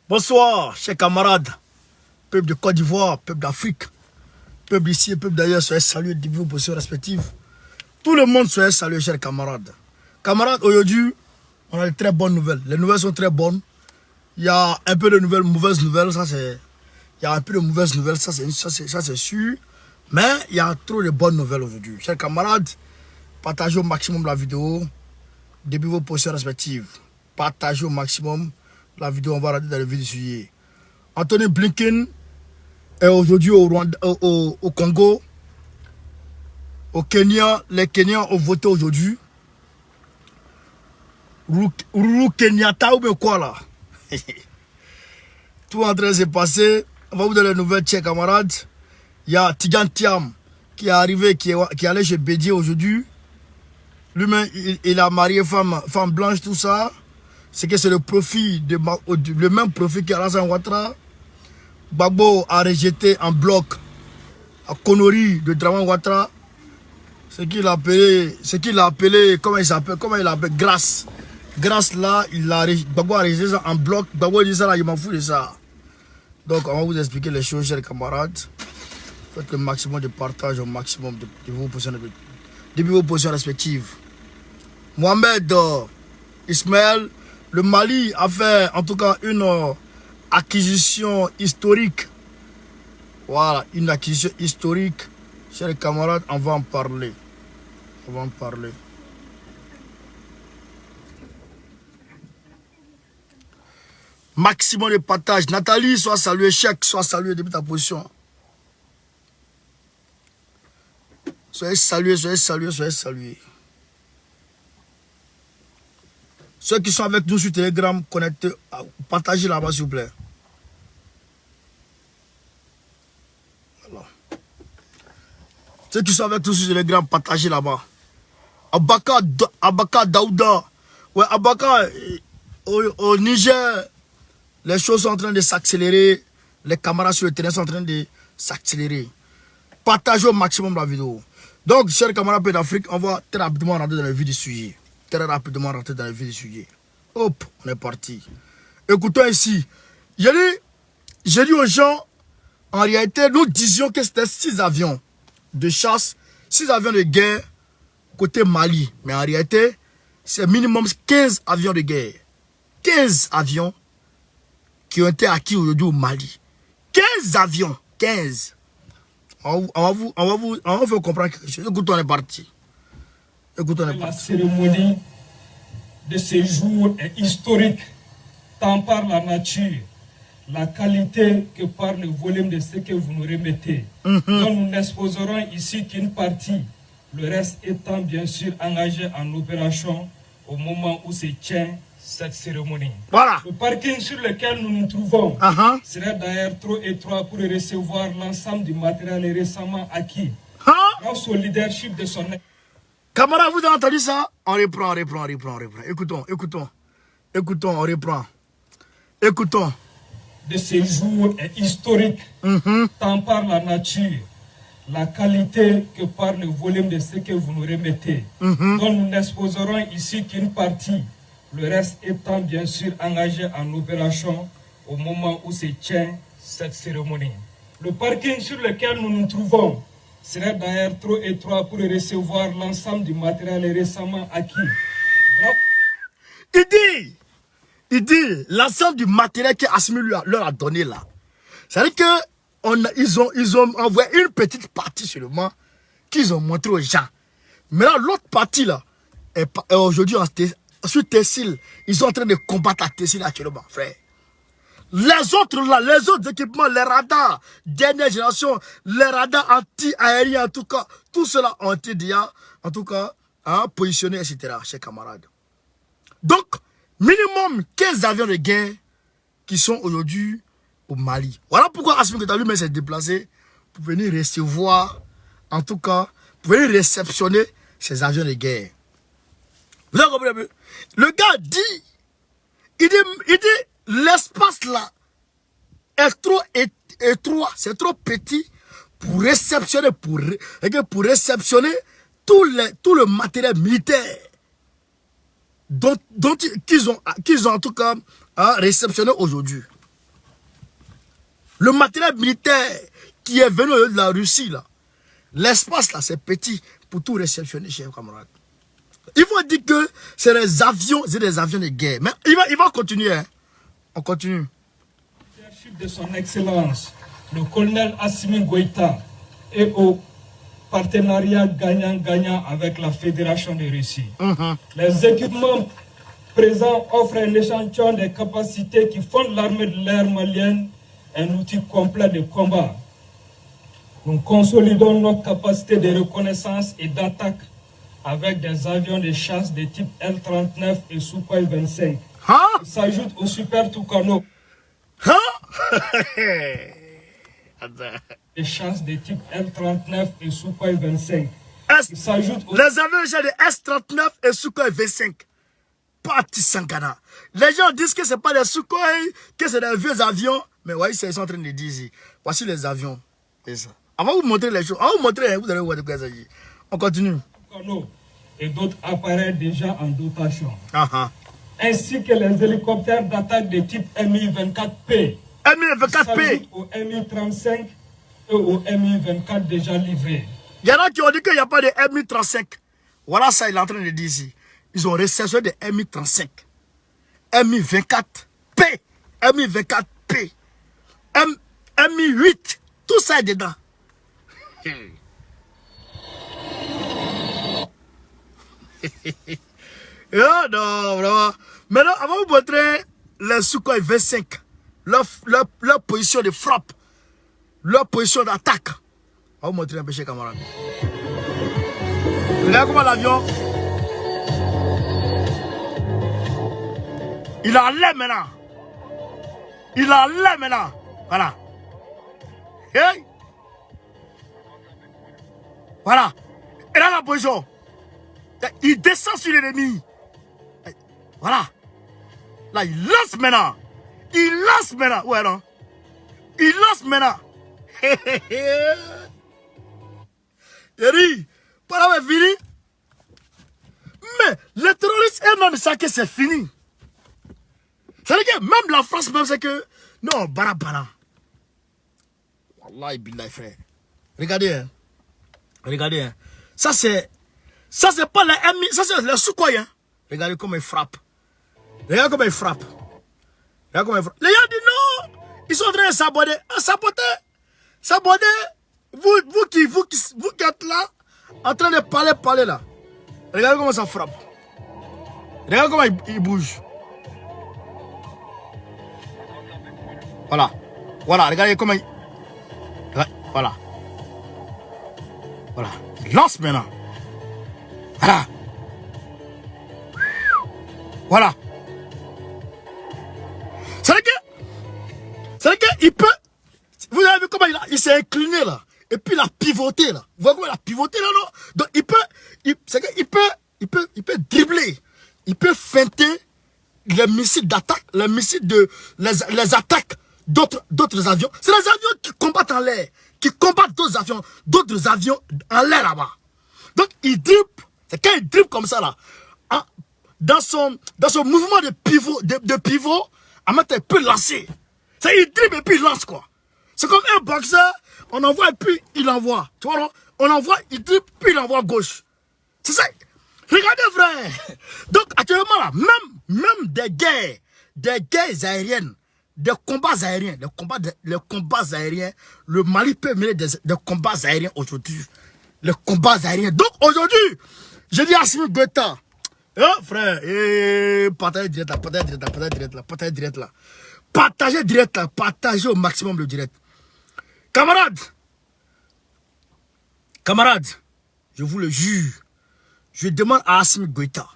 Bonsoir, chers camarades, peuple de Côte d'Ivoire, peuple d'Afrique, peuple d'ici et peuple d'ailleurs, soyez salués de vos positions respectives. Tout le monde soyez salués, chers camarades. Camarades, aujourd'hui, on a de très bonnes nouvelles. Les nouvelles sont très bonnes. Il y a un peu de nouvelles, mauvaises nouvelles, ça c'est... Il y a un peu de mauvaises nouvelles, ça c'est sûr. Mais il y a trop de bonnes nouvelles aujourd'hui. Chers camarades, partagez au maximum la vidéo depuis vos positions respectives. Partagez au maximum la vidéo, on va regarder dans le vidéo sujet. Anthony Blinken est aujourd'hui au Rwanda, au Congo, au Kenya. Les Kenyans ont voté aujourd'hui. Uhuru Kenyatta ou bien quoi là? Tout est en train de se passer. On va vous donner les nouvelles, chers camarades. Il y a Tigan Thiam qui est arrivé, qui est allé chez Bédier aujourd'hui. Lui-même, il a marié femme blanche, tout ça. C'est que c'est le profit, le même profit qu'Alassane Ouattara. Gbagbo a rejeté en bloc à connerie de Dramane Ouattara. Ce qu'il a appelé, comment il appelle, grâce. Grâce là, Gbagbo a rejeté ça en bloc. Gbagbo dit ça là, il m'en fout de ça. Donc on va vous expliquer les choses, chers camarades. Faites le maximum de partage, au maximum de vos positions respectives. Mohamed Ismaël, le Mali a fait en tout cas une acquisition historique. Voilà, une acquisition historique. Chers camarades, on va en parler. On va en parler. Maximum de partage. Nathalie, sois saluée. Chèque, sois saluée depuis ta position. Soyez salués, soyez salués, soyez salués. Ceux qui sont avec nous sur Telegram, connectez, partagez là-bas s'il vous plaît. Voilà. Ceux qui sont avec nous sur Telegram, partagez là-bas. Abaka Daouda. Ouais, Abaka, au Niger, les choses sont en train de s'accélérer. Les camarades sur le terrain sont en train de s'accélérer. Partagez au maximum la vidéo. Donc, chers camarades d'Afrique, on va très rapidement rentrer dans le vif du sujet. Très rapidement rentrer dans le vif du sujet. Hop, on est parti. Écoutons ici. J'ai dit aux gens, en réalité, nous disions que c'était 6 avions de chasse, 6 avions de guerre côté Mali. Mais en réalité, c'est minimum 15 avions de guerre. 15 avions qui ont été acquis aujourd'hui au Mali. 15 avions. 15. On va vous comprendre quelque chose. Écoutons, on est parti. Écoutons, on est parti. La cérémonie de ce jour est historique, tant par la nature, la qualité que par le volume de ce que vous nous remettez. Donc nous n'exposerons ici qu'une partie, le reste étant bien sûr engagé en opération au moment où se tient cette cérémonie. Voilà. Le parking sur lequel nous nous trouvons serait d'ailleurs trop étroit pour recevoir l'ensemble du matériel récemment acquis. Grâce au leadership de son... Camarades, vous avez entendu ça? On reprend. Écoutons, on reprend. Écoutons. De ce jour est historique, tant par la nature, la qualité que par le volume de ce que vous nous remettez. Donc nous n'exposerons ici qu'une partie, le reste étant bien sûr engagé en opération au moment où se tient cette cérémonie. Le parking sur lequel nous nous trouvons serait d'ailleurs trop étroit pour recevoir l'ensemble du matériel récemment acquis. Il dit l'ensemble du matériel qu'Assimi leur a donné là. C'est-à-dire qu'ils ont envoyé une petite partie seulement qu'ils ont montré aux gens. Mais là, l'autre partie là, est aujourd'hui sur Tessil, ils sont en train de combattre à Tessil actuellement, frère. Les autres équipements, les radars, dernière génération, les radars anti-aériens, en tout cas, tout cela ont été déjà, en tout cas, positionnés, etc., chers camarades. Donc, minimum 15 avions de guerre qui sont aujourd'hui au Mali. Voilà pourquoi Assimi Goïta lui-même s'est déplacé pour venir recevoir, en tout cas, pour venir réceptionner ces avions de guerre. Vous avez compris un peu? Le gars dit, il dit, l'espace là est trop étroit, c'est trop petit pour réceptionner, tout le matériel militaire qu'ils ont en tout cas réceptionné aujourd'hui. Le matériel militaire qui est venu de la Russie, là, l'espace, là, c'est petit pour tout réceptionner, chers camarades. Il faut dire que c'est des avions de guerre. Mais il va continuer. Hein. On continue. De son Excellence, le colonel Assimi Goïta, et au partenariat gagnant-gagnant avec la Fédération de Russie. Les équipements présents offrent un échantillon des capacités qui font l'armée de l'air malienne un outil complet de combat. Nous consolidons nos capacités de reconnaissance et d'attaque avec des avions de chasse de type L-39 et Sukhoi 25. Hein? Ils s'ajoutent au Super Tucano. Hein? Des chasse de type L-39 et Sukhoi 25. Ils s'ajoutent au... Les avions de S-39 et Sukhoi 25. Parti Sangana. Les gens disent que ce n'est pas des Sukhoi, que c'est des vieux avions. Mais voyez, ils sont en train de dire ici. Voici les avions. C'est ça. Avant de vous montrer les choses, avant de vous montrer, vous allez voir de quoi il s'agit. On continue. Et d'autres appareils déjà en dotation. Ainsi que les hélicoptères d'attaque de type Mi-24P. Mi-24P. Au Mi-35 et au Mi-24 déjà livrés. Il y en a qui ont dit qu'il n'y a pas de Mi-35. Voilà ça, il est en train de dire ici. Ils ont réceptionné des Mi-35. Mi-24P. Mi-24P. Mi-8. Tout ça est dedans. Oh non, vraiment. Maintenant, avant de vous montrer les Sukhoi 25, leur position de frappe, leur position d'attaque, on va vous montrer un peu, chers camarades. Regardez comment l'avion, il a l'air maintenant. Il a l'air maintenant. Voilà. Hey. Voilà. Et là, la position. Il descend sur l'ennemi. Voilà. Là, il lance maintenant. Il lance maintenant. Ouais, non. Il lance maintenant. Yeri, par là, fini. Mais les terroristes eux-mêmes savent que c'est fini. C'est-à-dire que même la France, même, c'est que. Non, barabara. Wallah, billahi, frère. Regardez, hein. Regardez, hein. Ça, c'est pas les ennemis. Ça, c'est les Sukhoi, hein. Regardez comment ils frappent. Regardez comment ils frappent. Regardez comment ils frappent. Les gens disent non. Ils sont en train de saboter. Saboter. Saboter. Vous qui êtes là, en train de parler là. Regardez comment ça frappe. Regardez comment ils bougent. Voilà. Voilà, regardez comment il... Voilà. Voilà. Il lance maintenant. Voilà. Voilà. C'est qu'il peut... Vous avez vu comment il s'est incliné là. Et puis il a pivoté là. Vous voyez comment il a pivoté là, non? Donc il peut dribbler. Il peut feinter les missiles d'attaque, les attaques d'autres avions. C'est les avions qui combattent en l'air, qui combattent d'autres avions en l'air là-bas. Donc il dribble, c'est quand il dribble comme ça là, dans son mouvement de pivot, à mettre il peut lancer. C'est il dribble et puis il lance quoi. C'est comme un boxeur, on envoie et puis il envoie. Tu vois non? On envoie, il dribble puis il envoie à gauche. C'est ça. Regardez frère. Donc actuellement là, même des guerres aériennes, des combats aériens, le Mali peut mener des combats aériens aujourd'hui. Les combats aériens. Donc aujourd'hui, je dis à Assimi Goïta, frère, partagez direct là. Partagez au maximum le direct. Camarades, je vous le jure, je demande à Assimi Goïta,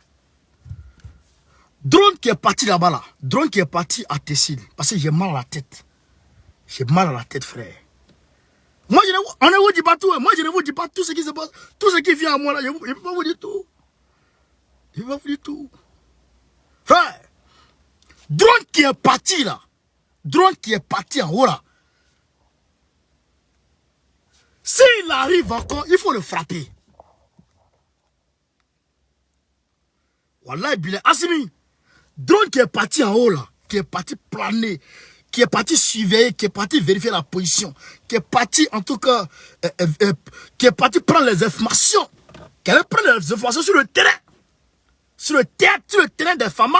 drone qui est parti là-bas là, drone qui est parti à Tessil, parce que j'ai mal à la tête. J'ai mal à la tête, frère. Moi, on ne vous dit pas tout. Moi, je ne vous dis pas tout ce qui se passe. Tout ce qui vient à moi là, je ne peux pas vous dire tout. Je ne peux pas vous dire tout. Frère, drone qui est parti là, drone qui est parti en haut là, s'il arrive encore, il faut le frapper. Wallah, Assimi, drone qui est parti en haut là, qui est parti planer, qui est parti surveiller, qui est parti vérifier la position, qui est parti en tout cas, qui est parti prendre les informations, qui allait prendre les informations sur le terrain, sur le terrain des FAMA,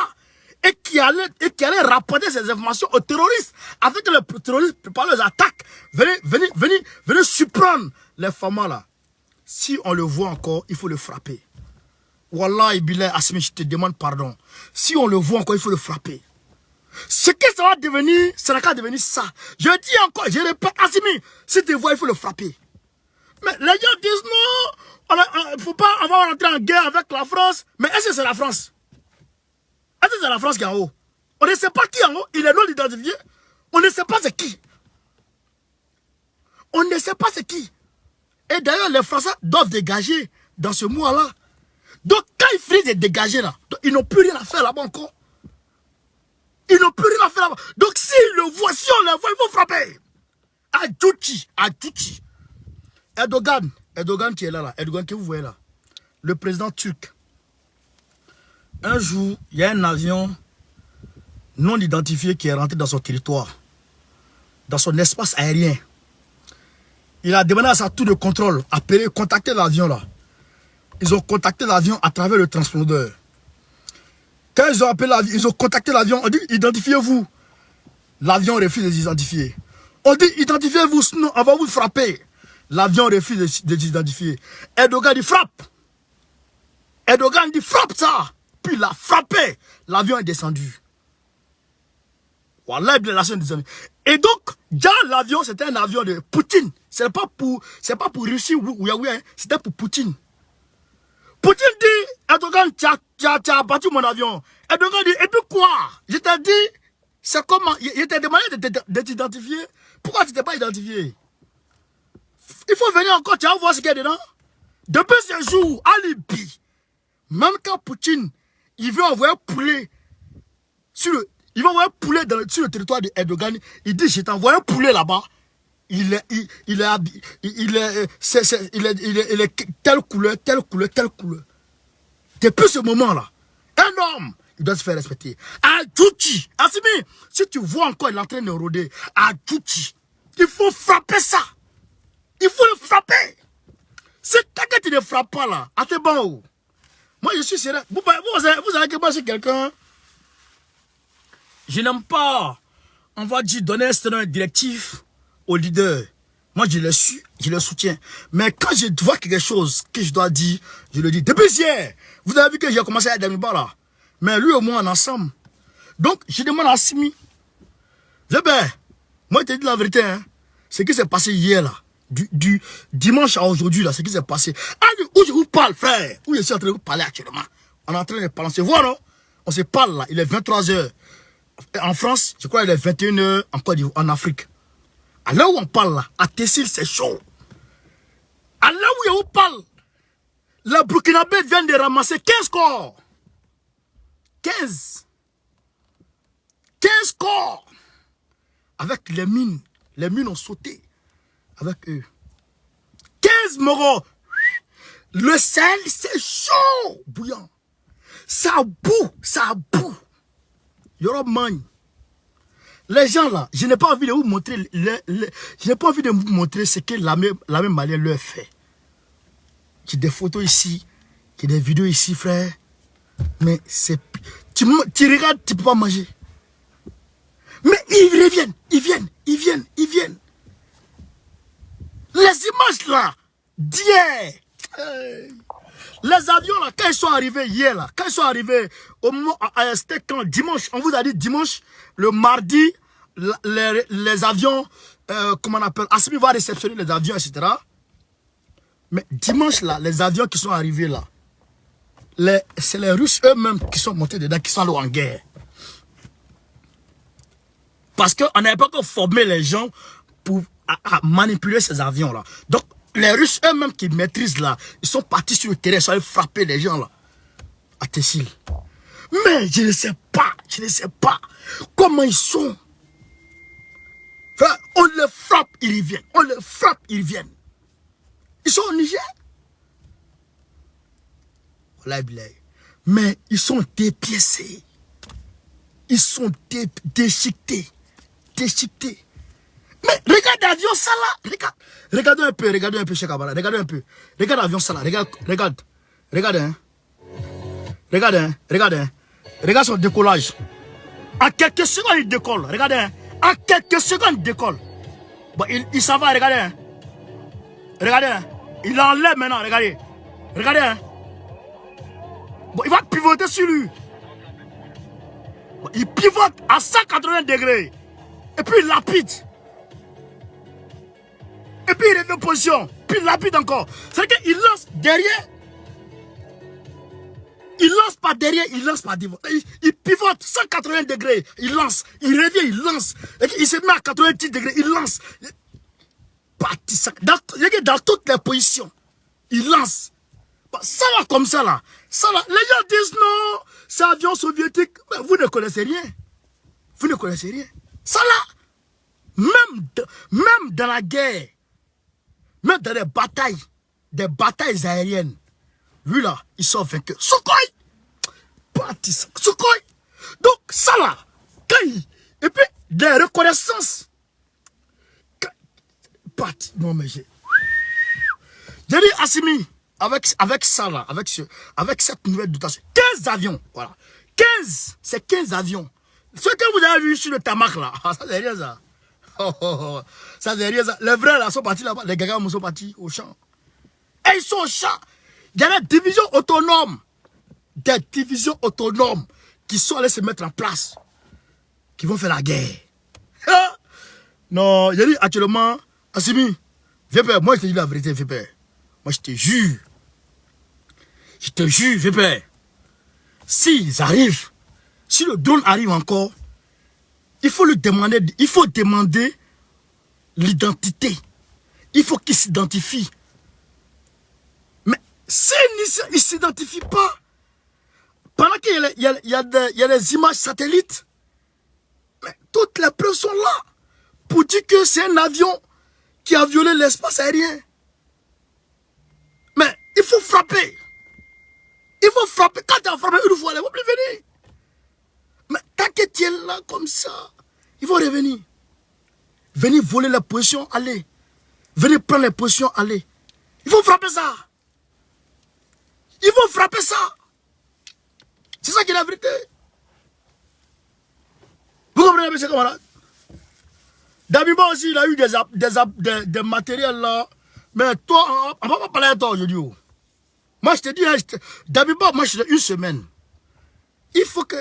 et qui allait rapporter ces informations aux terroristes, afin que les terroristes préparent leurs attaques. Venez surprendre les FAMA là. Si on le voit encore, il faut le frapper. Wallah, Bilal Assimi, je te demande pardon. Si on le voit encore, il faut le frapper. Ce que ça va devenir, ça n'a qu'à devenir ça. Je dis encore, je répète, Assimi, si tu vois, il faut le frapper. Mais les gens disent non, il ne faut pas, on va rentrer en guerre avec la France. Mais est-ce que c'est la France? Est-ce que c'est la France qui est en haut? On ne sait pas qui est en haut, il est non identifié. On ne sait pas c'est qui. On ne sait pas c'est qui. Et d'ailleurs, les Français doivent dégager dans ce mois-là. Donc, quand ils finissent de dégager là, ils n'ont plus rien à faire là-bas encore. Ils n'ont plus rien à faire là-bas. Donc, s'ils le voient, si on le voit, il faut frapper. Adjouti. Erdogan qui est là, Erdogan que vous voyez là, le président turc. Un jour, il y a un avion non identifié qui est rentré dans son territoire, dans son espace aérien. Il a demandé à sa tour de contrôle, contacter l'avion là. Ils ont contacté l'avion à travers le transpondeur. Quand ils ont appelé l'avion, ils ont contacté l'avion, on dit identifiez-vous. L'avion refuse de s'identifier. On dit identifiez-vous, sinon on va vous frapper. L'avion refuse de s'identifier. Erdogan dit frappe. Erdogan dit frappe ça. Puis il a frappé. L'avion est descendu. Voilà, et donc, déjà l'avion, c'était un avion de Poutine. C'est pas pour Russie ou Yahweh, c'était pour Poutine. Poutine dit, Erdogan, tu as abattu mon avion. Erdogan dit, et puis quoi? Je t'ai dit, c'est comment? Il t'a demandé de t'identifier. Pourquoi tu t'es pas identifié? Il faut venir encore, tu vas voir ce qu'il y a dedans. Depuis ce jour, à Libye, même quand Poutine, il veut envoyer un poulet sur le territoire de Erdogan, il dit, je t'envoie un poulet là-bas. Il est telle couleur. Depuis ce moment-là, un homme, il doit se faire respecter. Adjouti, Assimi, si tu vois encore il est en train de rôder, Adjouti, il faut frapper ça. Il faut le frapper. C'est tant que tu ne frappes pas là, à tes bon. Moi je suis sérieux. Vous savez que moi c'est quelqu'un. Je n'aime pas, on va dire, donner un certain directif aux leaders. Moi, je le soutiens. Mais quand je vois quelque chose que je dois dire, je le dis. Depuis hier, vous avez vu que j'ai commencé à Damiba là. Mais lui et moi, on est ensemble. Donc, je demande à Simi. Moi, je te dis la vérité. Hein, ce qui s'est passé hier là, du dimanche à aujourd'hui là, ce qui s'est passé. Où je vous parle, frère, où je suis en train de vous parler actuellement. On est en train de parler. On se voit, non? On se parle là, il est 23 h. En France, je crois qu'il est 21 h en Côte d'Ivoire, en Afrique. À l'heure où on parle là, à Tessil, c'est chaud. À l'heure où on parle, les Burkinabés viennent de ramasser 15 corps. 15 corps. Avec les mines. Les mines ont sauté. Avec eux. 15 morts. Le sel, c'est chaud. Bouillant. Ça boue. Europe man. Les gens là, je n'ai pas envie de vous montrer, je n'ai pas envie de vous montrer ce que la même malienne leur fait. J'ai des photos ici, j'ai des vidéos ici, frère. Mais c'est, tu regardes, tu ne peux pas manger. Mais ils viennent. Les images là, d'hier. Les avions là, quand ils sont arrivés hier là, quand ils sont arrivés c'était quand dimanche, on vous a dit dimanche, le mardi, les avions, comment on appelle, Assimi va réceptionner les avions, etc. Mais dimanche là, les avions qui sont arrivés là, c'est les Russes eux-mêmes qui sont montés dedans, qui sont allés en guerre. Parce qu'on n'avait pas encore formé les gens pour manipuler ces avions là. Donc, les Russes eux-mêmes qui maîtrisent là, ils sont partis sur le terrain, ils sont allés frapper les gens là, à Tessil. Mais je ne sais pas comment ils sont. Enfin, on les frappe, ils reviennent. Ils sont au Niger. Mais ils sont dépiécés. Ils sont déchiquetés. déchiqueté. Mais regarde l'avion, ça là. Regarde. Regardez un peu, Cheikh Abara. Regardez un peu. Regarde l'avion, ça là. Regarde. Regarde, Regarde son décollage. En quelques secondes, il décolle. Regardez, hein. En quelques secondes, il décolle. Bon, il s'en va, regardez. Hein. Regardez, hein. Il enlève maintenant, regardez. Regardez, hein. Bon, il va pivoter sur lui. Bon, il pivote à 180 degrés. Et puis il lapide. Et puis il revient en position. Puis il lapide encore. C'est-à-dire qu'il lance derrière. Il lance par derrière, il lance par devant. Il pivote 180 degrés. Il lance. Il revient, il lance. Et il se met à 90 degrés. Il lance. Dans toutes les positions. Il lance. Ça là, comme ça là. Ça là. Les gens disent non. C'est avion soviétique. Mais vous ne connaissez rien. Vous ne connaissez rien. Ça là. Même dans la guerre. Même dans des batailles aériennes. Lui là, il sort vainqueur. Sukhoi! Sukhoi! Donc, ça là, et puis, des reconnaissances. Non, mais j'ai dit, Assimi, avec ça là, avec cette nouvelle dotation, 15 avions, voilà. 15, c'est 15 avions. Ce que vous avez vu sur le tarmac là, ça c'est rien ça. Ça c'est rien ça. Les vrais là sont partis là-bas, les gars sont partis au champ. Et ils sont au champ. Il y a des divisions autonomes. Des divisions autonomes qui sont allées se mettre en place. Qui vont faire la guerre. Non, il y a dit actuellement, Assimi, Vépère, moi je te dis la vérité, Vépère. Moi je te jure. Je te jure, Vépère. S'ils arrivent, si le drone arrive encore, il faut lui demander, il faut demander l'identité. Il faut qu'il s'identifie. S'il ne s'identifie pas, pendant qu'il y a des images satellites, mais toutes les preuves sont là pour dire que c'est un avion qui a violé l'espace aérien. Mais il faut frapper. Il faut frapper. Quand tu as frappé une fois, ils ne vont plus venir. Mais tant que tu es là comme ça, ils vont revenir. Venez voler la position, allez. Venez prendre les positions, allez. Il faut frapper ça. Ils vont frapper ça. C'est ça qui est la vérité. Vous comprenez, monsieur camarade? Dabiba aussi, il a eu des matériels là. Mais toi, on ne va pas parler à toi aujourd'hui. Moi, je te dis, Dabiba, moi, je te dis une semaine. Il faut que...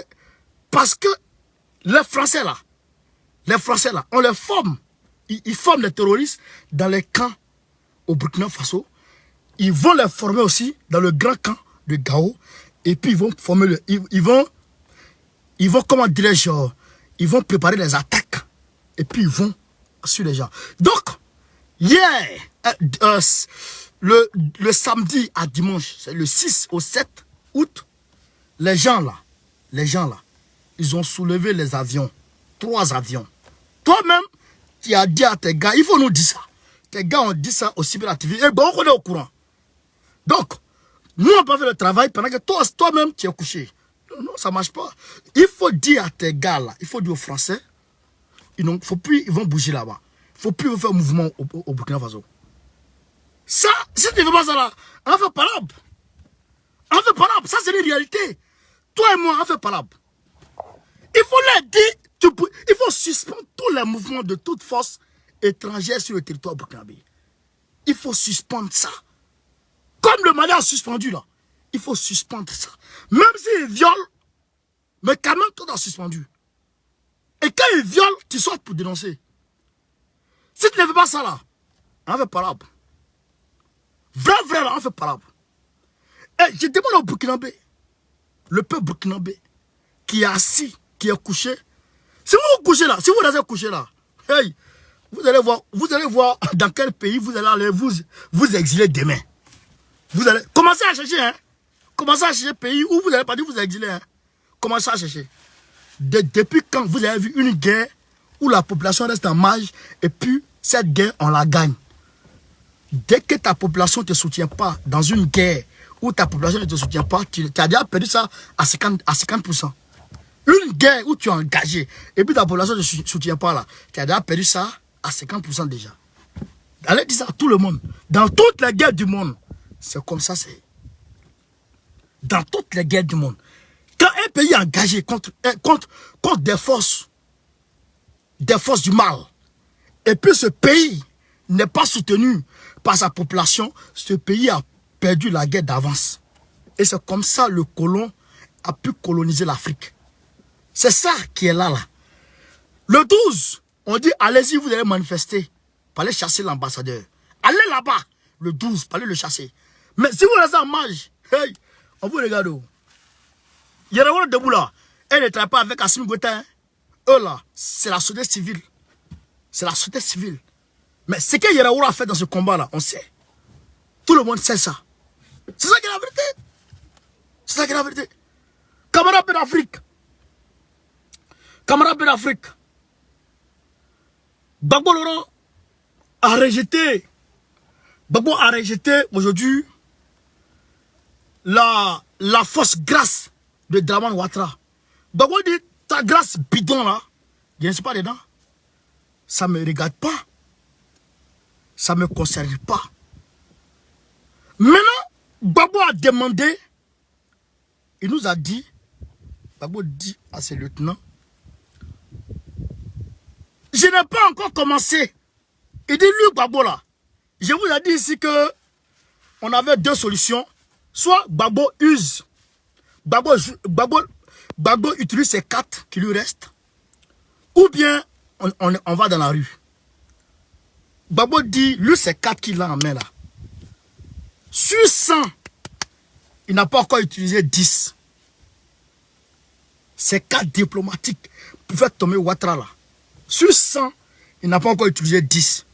Parce que les Français là, on les forme. Ils forment les terroristes dans les camps au Burkina Faso. Ils vont les former aussi dans le grand camp de Gao. Et puis ils vont former ils vont comment dirais-je, ils vont préparer les attaques. Et puis ils vont sur les gens. Donc, hier, le samedi à dimanche, c'est le 6 au 7 août, les gens là, ils ont soulevé les avions. 3 avions. Toi-même, tu as dit à tes gars, il faut nous dire ça. Tes gars ont dit ça au Cyber TV. Et bon, on est au courant. Donc, nous, on peut faire le travail pendant que toi-même, tu es couché. Non, non, ça ne marche pas. Il faut dire à tes gars là, il faut dire aux Français, ils vont bouger là-bas. Il ne faut plus faire mouvement au Burkina Faso. Ça, si tu ne fais pas ça là, on fait palabre. On fait palabre. Ça, c'est une réalité. Toi et moi, on fait palabre. Il faut leur dire, il faut suspendre tous les mouvements de toute force étrangère sur le territoire burkinabé. Il faut suspendre ça. Comme le Mali a suspendu là. Il faut suspendre ça. Même s'ils violent, mais quand même tout est suspendu. Et quand ils violent, tu sors pour dénoncer. Si tu ne fais pas ça là, on fait palabre. Vrai là, on fait palabre. Et je demande au Burkinabé, le peuple burkinabé, qui est assis, qui est couché. Si vous vous couchez là, si vous restez couché là, hey, vous allez voir dans quel pays vous allez aller vous exiler demain. Vous allez commencer à chercher, hein. Commencez à chercher pays où vous n'allez pas dire vous exiler, hein. Commencez à chercher. Depuis quand vous avez vu une guerre où la population reste en marge et puis cette guerre, on la gagne. Dès que ta population ne te soutient pas dans une guerre où ta population ne te soutient pas, tu as déjà perdu ça à 50%. Une guerre où tu es engagé, et puis ta population ne soutient pas là, tu as déjà perdu ça à 50% déjà. Allez dire ça à tout le monde. Dans toutes les guerres du monde, c'est comme ça, c'est. Dans toutes les guerres du monde. Quand un pays est engagé contre des forces du mal, et puis ce pays n'est pas soutenu par sa population, ce pays a perdu la guerre d'avance. Et c'est comme ça le colon a pu coloniser l'Afrique. C'est ça qui est là. Le 12, on dit, allez-y, vous allez manifester. Pour aller chasser l'ambassadeur. Allez là-bas, le 12, pour aller le chasser. Mais si vous restez en marge, hey, on vous regarde. Il y a des debout là. Elle ne travaille pas avec Assimi Goïta. Hein. Eux là, c'est la société civile. C'est la société civile. Mais ce que Yeraoura a fait dans ce combat-là, on sait. Tout le monde sait ça. C'est ça qui est la vérité. C'est ça qui est la vérité. Camarades d'Afrique. Camarades d'Afrique. Gbagbo Laurent a rejeté. Gbagbo a rejeté aujourd'hui la force grâce de Dramane Ouattara. Gbagbo dit, ta grâce bidon là, je ne suis pas dedans. Ça ne me regarde pas. Ça ne me concerne pas. Maintenant, Gbagbo a demandé, il nous a dit, Gbagbo dit à ses lieutenants, je n'ai pas encore commencé. Il dit, lui, Gbagbo là, je vous ai dit ici que on avait deux solutions. Soit Gbagbo use, Gbagbo utilise ses cartes qui lui restent, ou bien on va dans la rue. Gbagbo dit, lui, ses cartes qu'il a en main là, sur 100, il n'a pas encore utilisé 10. Ces cartes diplomatiques pouvaient tomber Ouattara là. Sur 100, il n'a pas encore utilisé 10.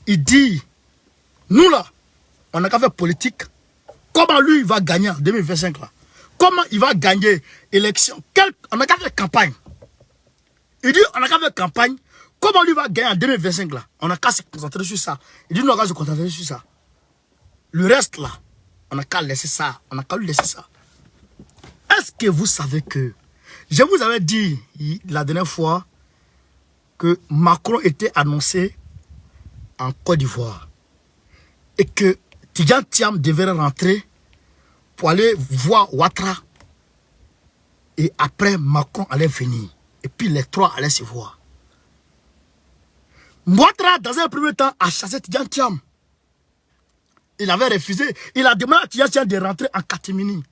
Il dit, nous là, on n'a qu'à faire politique. Comment lui, il va gagner en 2025 là? Comment il va gagner l'élection? On n'a qu'à faire campagne. Il dit, on n'a qu'à faire campagne. Comment lui va gagner en 2025 là? On n'a qu'à se concentrer sur ça. Il dit, nous, on n'a qu'à se concentrer sur ça. Le reste là, on n'a qu'à laisser ça. On n'a qu'à lui laisser ça. Est-ce que vous savez que je vous avais dit la dernière fois que Macron était annoncé en Côte d'Ivoire et que Tidjane Thiam devait rentrer pour aller voir Ouattara et après Macron allait venir et puis les trois allaient se voir. Ouattara dans un premier temps a chassé Tidjane Thiam. Il avait refusé. Il a demandé à Tidjane Thiam de rentrer en catimini.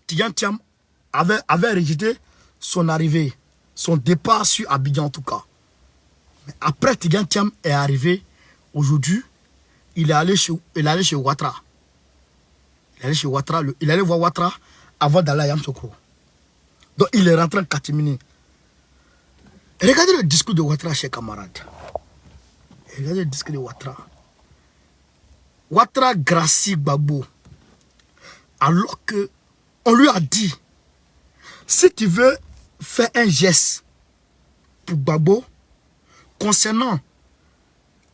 Tidjane Thiam avait rejeté son arrivée, son départ sur Abidjan en tout cas. Mais après Tidjane Thiam est arrivé, aujourd'hui, il est allé chez Ouattara. Il allait voir Ouattara avant d'aller à Yamoussoukro. Donc il est rentré en catimini. Regardez le discours de Ouattara, chers camarades. Regardez le discours de Ouattara. Ouattara gracie Gbagbo. Alors que on lui a dit, si tu veux faire un geste pour Gbagbo, concernant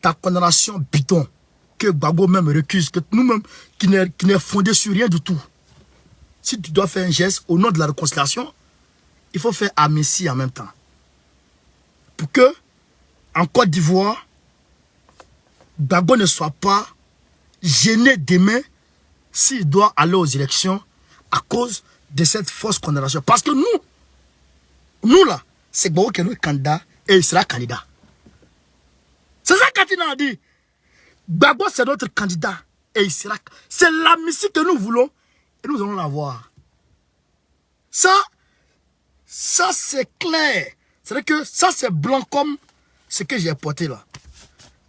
ta condamnation bidon, que Gbagbo même récuse, que nous-mêmes, qui n'est fondé sur rien du tout. Si tu dois faire un geste au nom de la réconciliation, il faut faire amnistie en même temps. Pour que, en Côte d'Ivoire, Gbagbo ne soit pas gêné demain s'il doit aller aux élections à cause de cette fausse condamnation. Parce que nous là, c'est Gbagbo qui est notre candidat et il sera candidat. C'est ça qu'Atina a dit. Gbagbo c'est notre candidat et il sera. C'est l'amnistie que nous voulons et nous allons l'avoir. Ça c'est clair. C'est-à-dire que ça c'est blanc comme ce que j'ai porté là.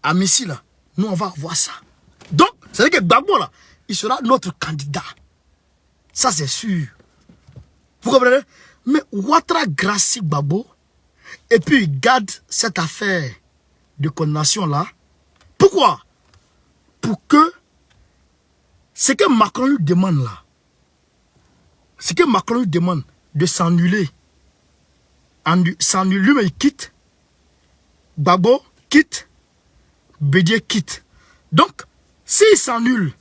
Amnistie là, nous on va avoir ça. Donc, c'est-à-dire que Gbagbo là, il sera notre candidat. Ça c'est sûr. Vous comprenez? Mais Ouattara gracie Gbagbo et puis il garde cette affaire de condamnation là. Pourquoi? Pour que ce que Macron lui demande là, ce que Macron lui demande de s'annuler, s'annuler, lui-même il quitte, Gbagbo quitte, Bédié quitte. Donc, s'il s'annule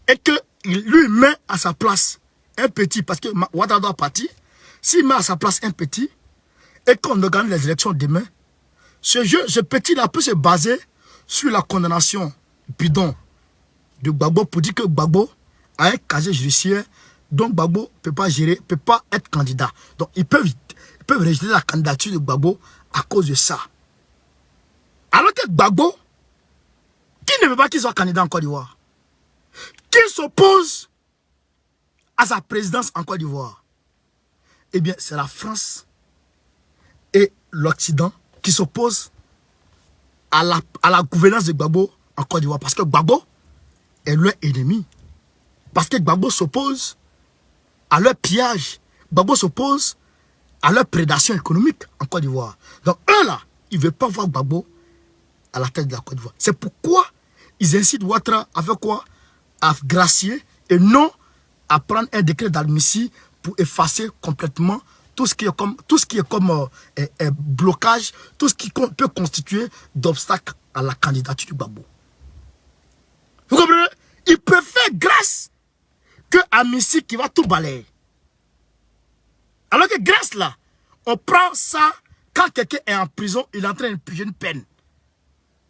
et que lui met à sa place un petit, parce que Ouattara doit partir, s'il met à sa place un petit, et qu'on organise les élections demain, ce petit-là peut se baser sur la condamnation bidon de Gbagbo pour dire que Gbagbo a un casier judiciaire dont Gbagbo ne peut pas être candidat. Donc ils peuvent rejeter la candidature de Gbagbo à cause de ça. Alors que Gbagbo, qui ne veut pas qu'il soit candidat en Côte d'Ivoire, qui s'oppose à sa présidence en Côte d'Ivoire, eh bien c'est la France et l'Occident qui s'opposent à la gouvernance de Gbagbo en Côte d'Ivoire. Parce que Gbagbo est leur ennemi. Parce que Gbagbo s'oppose à leur pillage. Gbagbo s'oppose à leur prédation économique en Côte d'Ivoire. Donc eux là, ils ne veulent pas voir Gbagbo à la tête de la Côte d'Ivoire. C'est pourquoi ils incitent Ouattara à faire quoi? À gracier et non à prendre un décret d'admission pour effacer complètement tout ce qui est comme blocage, tout ce qui peut constituer d'obstacle à la candidature du Gbagbo. Vous comprenez? Il préfère grâce que Amissi qui va tout balayer. Alors que grâce là, on prend ça quand quelqu'un est en prison, il est en train de purger une peine.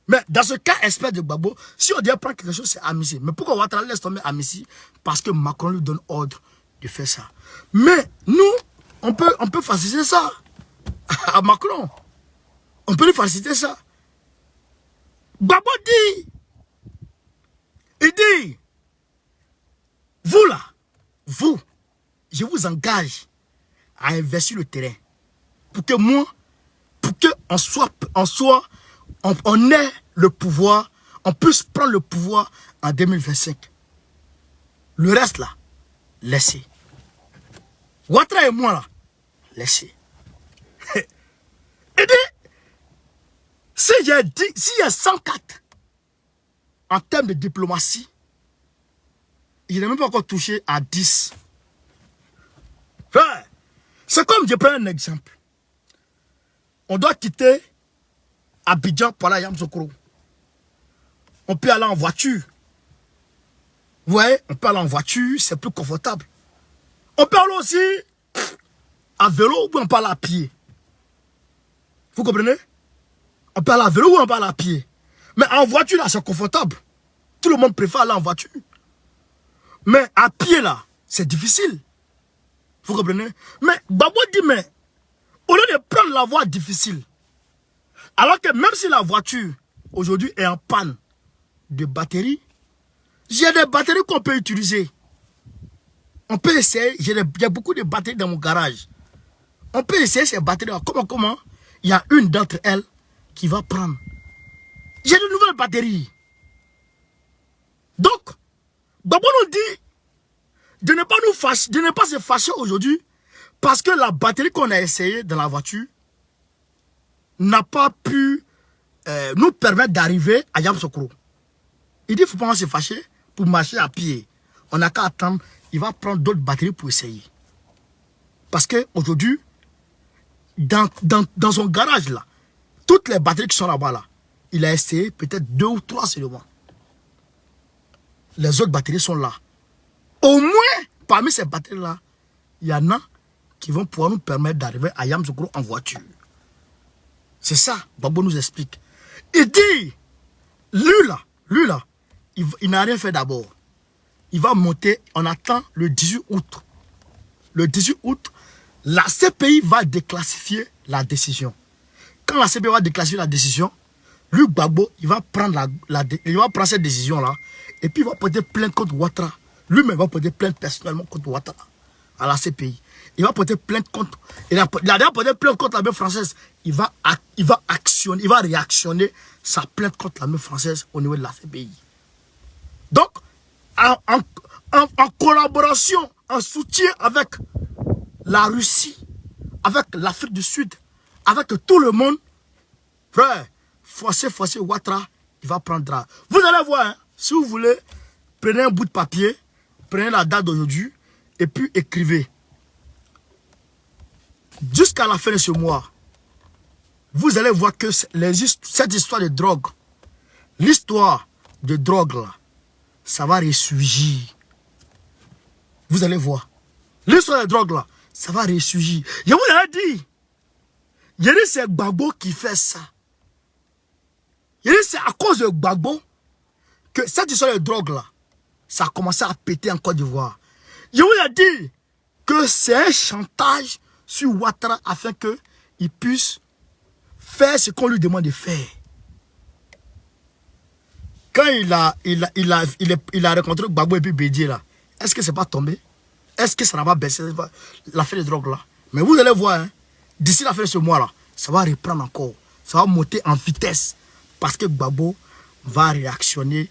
Mais dans ce cas espèce de Gbagbo, si on doit prendre quelque chose, c'est Amissi. Mais pourquoi Ouattara laisse tomber Amissi? Parce que Macron lui donne ordre de faire ça. Mais nous, on peut faciliter ça à Macron. On peut lui faciliter ça. Gbagbo dit, il dit, vous là, vous, je vous engage à investir le terrain. Pour que moi, pour qu'on ait le pouvoir, on puisse prendre le pouvoir en 2025. Le reste là, laissez. Ouattara et moi là, laissez. Et dit, s'il y a 104 en termes de diplomatie, il n'est même pas encore touché à 10. C'est comme, je prends un exemple. On doit quitter Abidjan pour aller à Yamoussoukro. On peut aller en voiture. Vous voyez, on peut aller en voiture, c'est plus confortable. On peut aller aussi à vélo ou on peut aller à pied. Vous comprenez? On peut aller à vélo ou on peut aller à pied. Mais en voiture, là, c'est confortable. Tout le monde préfère aller en voiture. Mais à pied, là, c'est difficile. Vous comprenez? Mais Gbagbo dit, mais au lieu de prendre la voie difficile, alors que même si la voiture, aujourd'hui, est en panne de batterie, j'ai des batteries qu'on peut utiliser. On peut essayer, il y a beaucoup de batteries dans mon garage. On peut essayer ces batteries. Comment? Il y a une d'entre elles qui va prendre. J'ai de nouvelles batteries. Donc, Gbagbo nous dit de ne pas se fâcher aujourd'hui parce que la batterie qu'on a essayée dans la voiture n'a pas pu nous permettre d'arriver à Yamoussoukro. Il dit qu'il ne faut pas se fâcher pour marcher à pied. On n'a qu'à attendre, il va prendre d'autres batteries pour essayer. Parce qu'aujourd'hui, dans son garage là, toutes les batteries qui sont là-bas là, il a essayé peut-être 2 ou 3 seulement. Les autres batteries sont là. Au moins, parmi ces batteries-là, il y en a qui vont pouvoir nous permettre d'arriver à Yamoussoukro en voiture. C'est ça, Gbagbo nous explique. Il dit, lui là, il n'a rien fait d'abord. Il va monter, on attend le 18 août. Le 18 août, la CPI va déclassifier la décision. Quand la CPI va déclassifier la décision, lui, Gbagbo, il va prendre cette décision-là et puis il va porter plainte contre Ouattara. Lui-même va porter plainte personnellement contre Ouattara à la CPI. Il va porter plainte contre... Il a déjà porté plainte contre l'armée française. Il va réactionner sa plainte contre l'armée française au niveau de la CPI. Donc, en collaboration, en soutien avec la Russie, avec l'Afrique du Sud, avec tout le monde, frère, forcez Ouattara, il va prendre. Vous allez voir, hein, si vous voulez, prenez un bout de papier, prenez la date d'aujourd'hui, et puis écrivez. Jusqu'à la fin de ce mois, vous allez voir que cette histoire de drogue, l'histoire de drogue là, ça va ressurgir. Vous allez voir. L'histoire des drogues là, ça va ressurgir. Je vous l'ai dit. Je dis c'est Gbagbo qui fait ça. Je dis c'est à cause de Gbagbo que cette histoire de drogue là, ça a commencé à péter en Côte d'Ivoire. Je vous ai dit que c'est un chantage sur Ouattara afin qu'il puisse faire ce qu'on lui demande de faire. Quand il a rencontré Gbagbo et puis Bédié là, est-ce que c'est pas tombé? Est-ce que ça n'a pas baissé l'affaire de drogue là? Mais vous allez voir, hein, d'ici la fin de ce mois là, ça va reprendre encore. Ça va monter en vitesse. Parce que Gbagbo va réactionner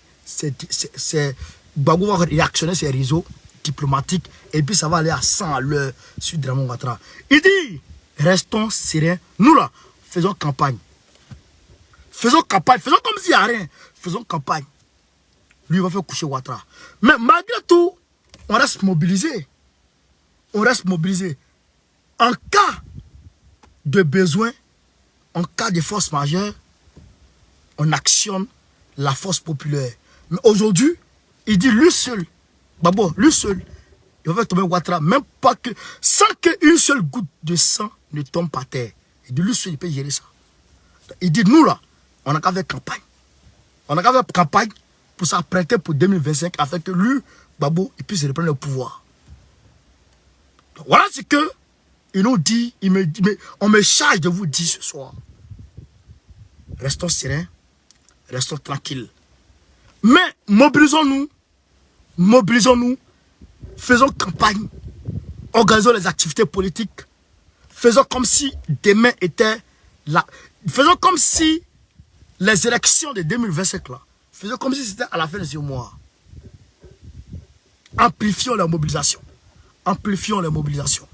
Gbagbo va réactionner ses réseaux diplomatiques et puis ça va aller à 100 à l'heure sur Draman Ouattara. Il dit, restons sereins. Nous là, faisons campagne. Faisons campagne. Faisons comme s'il n'y a rien. Faisons campagne. Lui, il va faire coucher Ouattara. Mais malgré tout, on reste mobilisé. On reste mobilisé. En cas de besoin, en cas de force majeure, on actionne la force populaire. Mais aujourd'hui, il dit lui seul, Gbagbo, lui seul, il va faire tomber Ouattara, même pas que, sans qu'une seule goutte de sang ne tombe par terre. Il dit lui seul, il peut gérer ça. Il dit nous là, on n'a qu'à faire campagne. On n'a qu'à faire campagne pour s'apprêter pour 2025 afin que lui, Gbagbo, il puisse reprendre le pouvoir. Donc, voilà ce que il nous dit, on me charge de vous dire ce soir. Restons sereins. Restons tranquilles. Mais mobilisons-nous. Mobilisons-nous. Faisons campagne. Organisons les activités politiques. Faisons comme si demain était là. Faisons comme si les élections de 2025 là. Faisons comme si c'était à la fin de ce mois. Amplifions la mobilisation. Amplifions la mobilisation.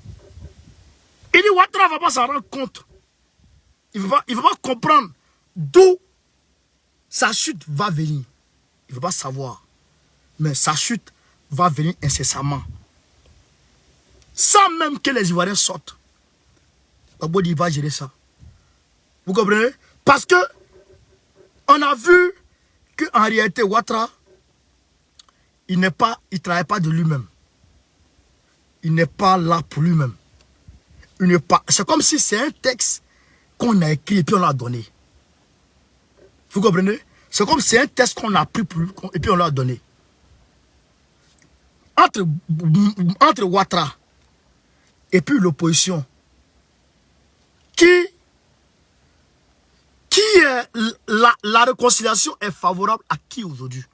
Il dit Ouattara ne va pas s'en rendre compte. Il ne va pas comprendre d'où sa chute va venir. Il ne veut pas savoir. Mais sa chute va venir incessamment. Sans même que les Ivoiriens sortent. Gbagbo dit, il va gérer ça. Vous comprenez? Parce que on a vu qu'en réalité, Ouattara, il ne travaille pas de lui-même. Il n'est pas là pour lui-même. C'est comme si c'est un texte qu'on a écrit et puis on l'a donné. Vous comprenez? C'est comme si c'est un texte qu'on a pris et puis on l'a donné. Entre Ouattara et puis l'opposition, la réconciliation est favorable à qui aujourd'hui?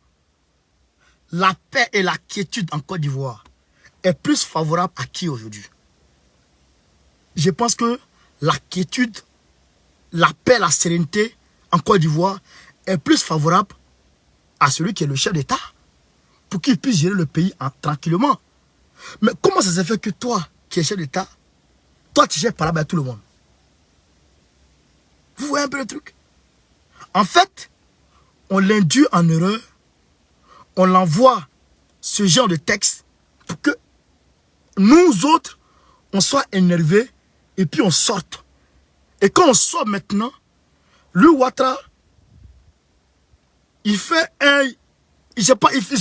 La paix et la quiétude en Côte d'Ivoire est plus favorable à qui aujourd'hui? Je pense que la quiétude, la paix, la sérénité en Côte d'Ivoire est plus favorable à celui qui est le chef d'État pour qu'il puisse gérer le pays tranquillement. Mais comment ça se fait que toi, qui es chef d'État, toi tu gères par là-bas tout le monde? Vous voyez un peu le truc? En fait, on l'induit en erreur, on l'envoie ce genre de texte pour que nous autres, on soit énervés et puis on sorte. Et quand on sort maintenant, lui Ouattara, il se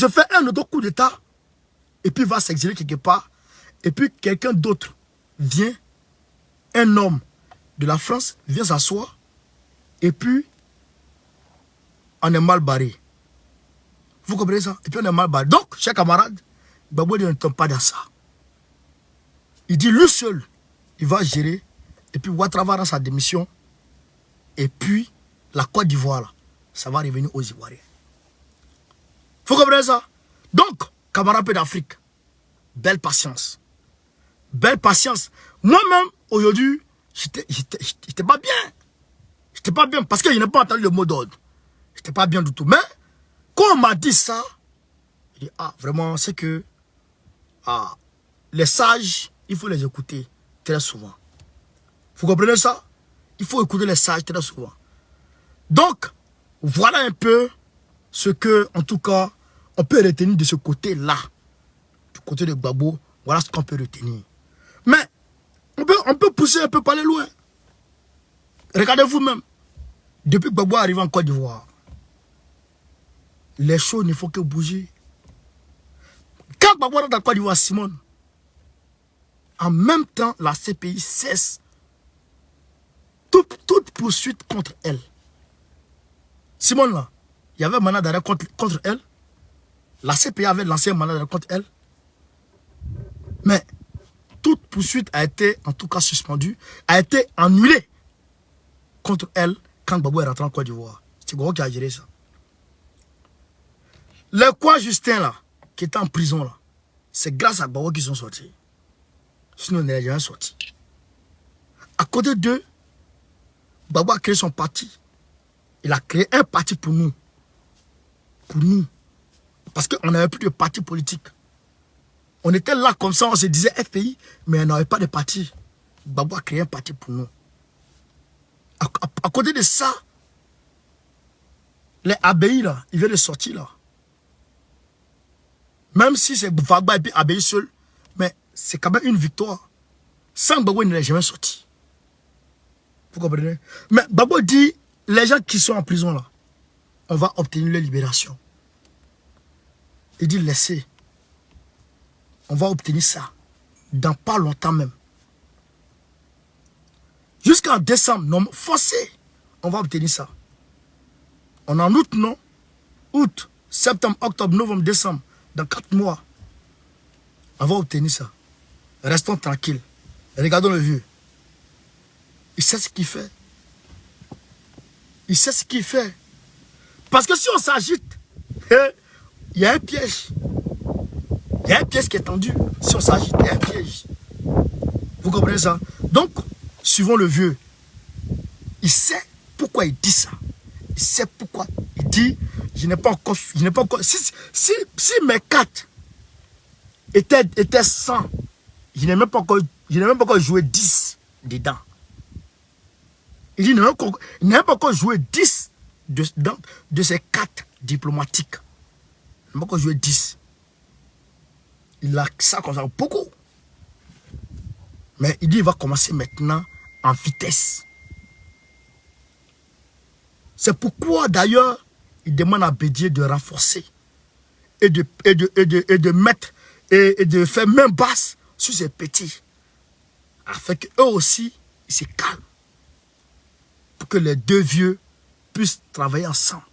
fait un autre coup d'État et puis il va s'exiler quelque part. Et puis quelqu'un d'autre vient, un homme de la France vient s'asseoir et puis on est mal barré. Vous comprenez ça? Et puis on est mal barré. Donc, chers camarades, Gbagbo ne tombe pas dans ça. Il dit lui seul, il va gérer. Et puis Ouattara va dans sa démission. Et puis, la Côte d'Ivoire, ça va revenir aux Ivoiriens. Vous comprenez ça? Donc, camarades d'Afrique, belle patience. Belle patience. Moi-même, aujourd'hui, j'étais pas bien. J'étais pas bien parce que je n'ai pas entendu le mot d'ordre. J'étais pas bien du tout. Mais, quand on m'a dit ça, je dis, ah, vraiment, c'est que les sages, il faut les écouter très souvent. Vous comprenez ça? Il faut écouter les sages très souvent. Donc, voilà un peu ce que, en tout cas, on peut retenir de ce côté-là. Du côté de Gbagbo, voilà ce qu'on peut retenir. Mais, on peut pousser un peu par aller loin. Regardez vous-même. Depuis que Gbagbo arrive en Côte d'Ivoire, les choses ne font que bouger. Quand Gbagbo rentre en Côte d'Ivoire, Simone, En même temps, la CPI cesse toute poursuite contre elle. Simone, là, il y avait un mandat d'arrêt contre elle. La CPI avait lancé un mandat d'arrêt contre elle. Mais toute poursuite a été, en tout cas suspendue, a été annulée contre elle quand Gbagbo est rentré en Côte d'Ivoire. C'est Gbagbo qui a géré ça. Les quoi Justin, là, qui était en prison, là, c'est grâce à Gbagbo qu'ils sont sortis. Sinon, ils n'auraient jamais sorti. À côté d'eux, Gbagbo a créé son parti. Il a créé un parti pour nous. Pour nous. Parce qu'on n'avait plus de parti politique. On était là comme ça, on se disait FPI, mais on n'avait pas de parti. Gbagbo a créé un parti pour nous. À côté de ça, les ABI, là, ils viennent de sortir, là. Même si c'est Gbagbo et puis ABI seul, mais c'est quand même une victoire. Sans Gbagbo, il n'est jamais sorti. Vous comprenez? Mais Gbagbo dit, les gens qui sont en prison, là, on va obtenir leur libération. Il dit, laissez. On va obtenir ça. Dans pas longtemps même. Jusqu'en décembre, non, forcé. On va obtenir ça. On est en août, non? Août, septembre, octobre, novembre, décembre. Dans 4 mois. On va obtenir ça. Restons tranquilles. Regardons le vieux. Il sait ce qu'il fait. Il sait ce qu'il fait. Parce que si on s'agite, il y a un piège. Il y a un piège qui est tendu. Si on s'agite, il y a un piège. Vous comprenez ça? Donc, suivons le vieux. Il sait pourquoi il dit ça. Il sait pourquoi il dit, je n'ai pas encore... Si mes 4 étaient 100, je n'ai même pas encore joué 10 dedans. Il dit, il n'a même pas encore joué 10 de ces 4 diplomatiques. Il n'a pas encore joué 10. Il a ça comme ça, beaucoup. Mais il dit, il va commencer maintenant en vitesse. C'est pourquoi d'ailleurs, il demande à Bédier de renforcer et de mettre et de faire main basse sur ces petits. Afin qu'eux aussi, ils se calment. Pour que les deux vieux puissent travailler ensemble.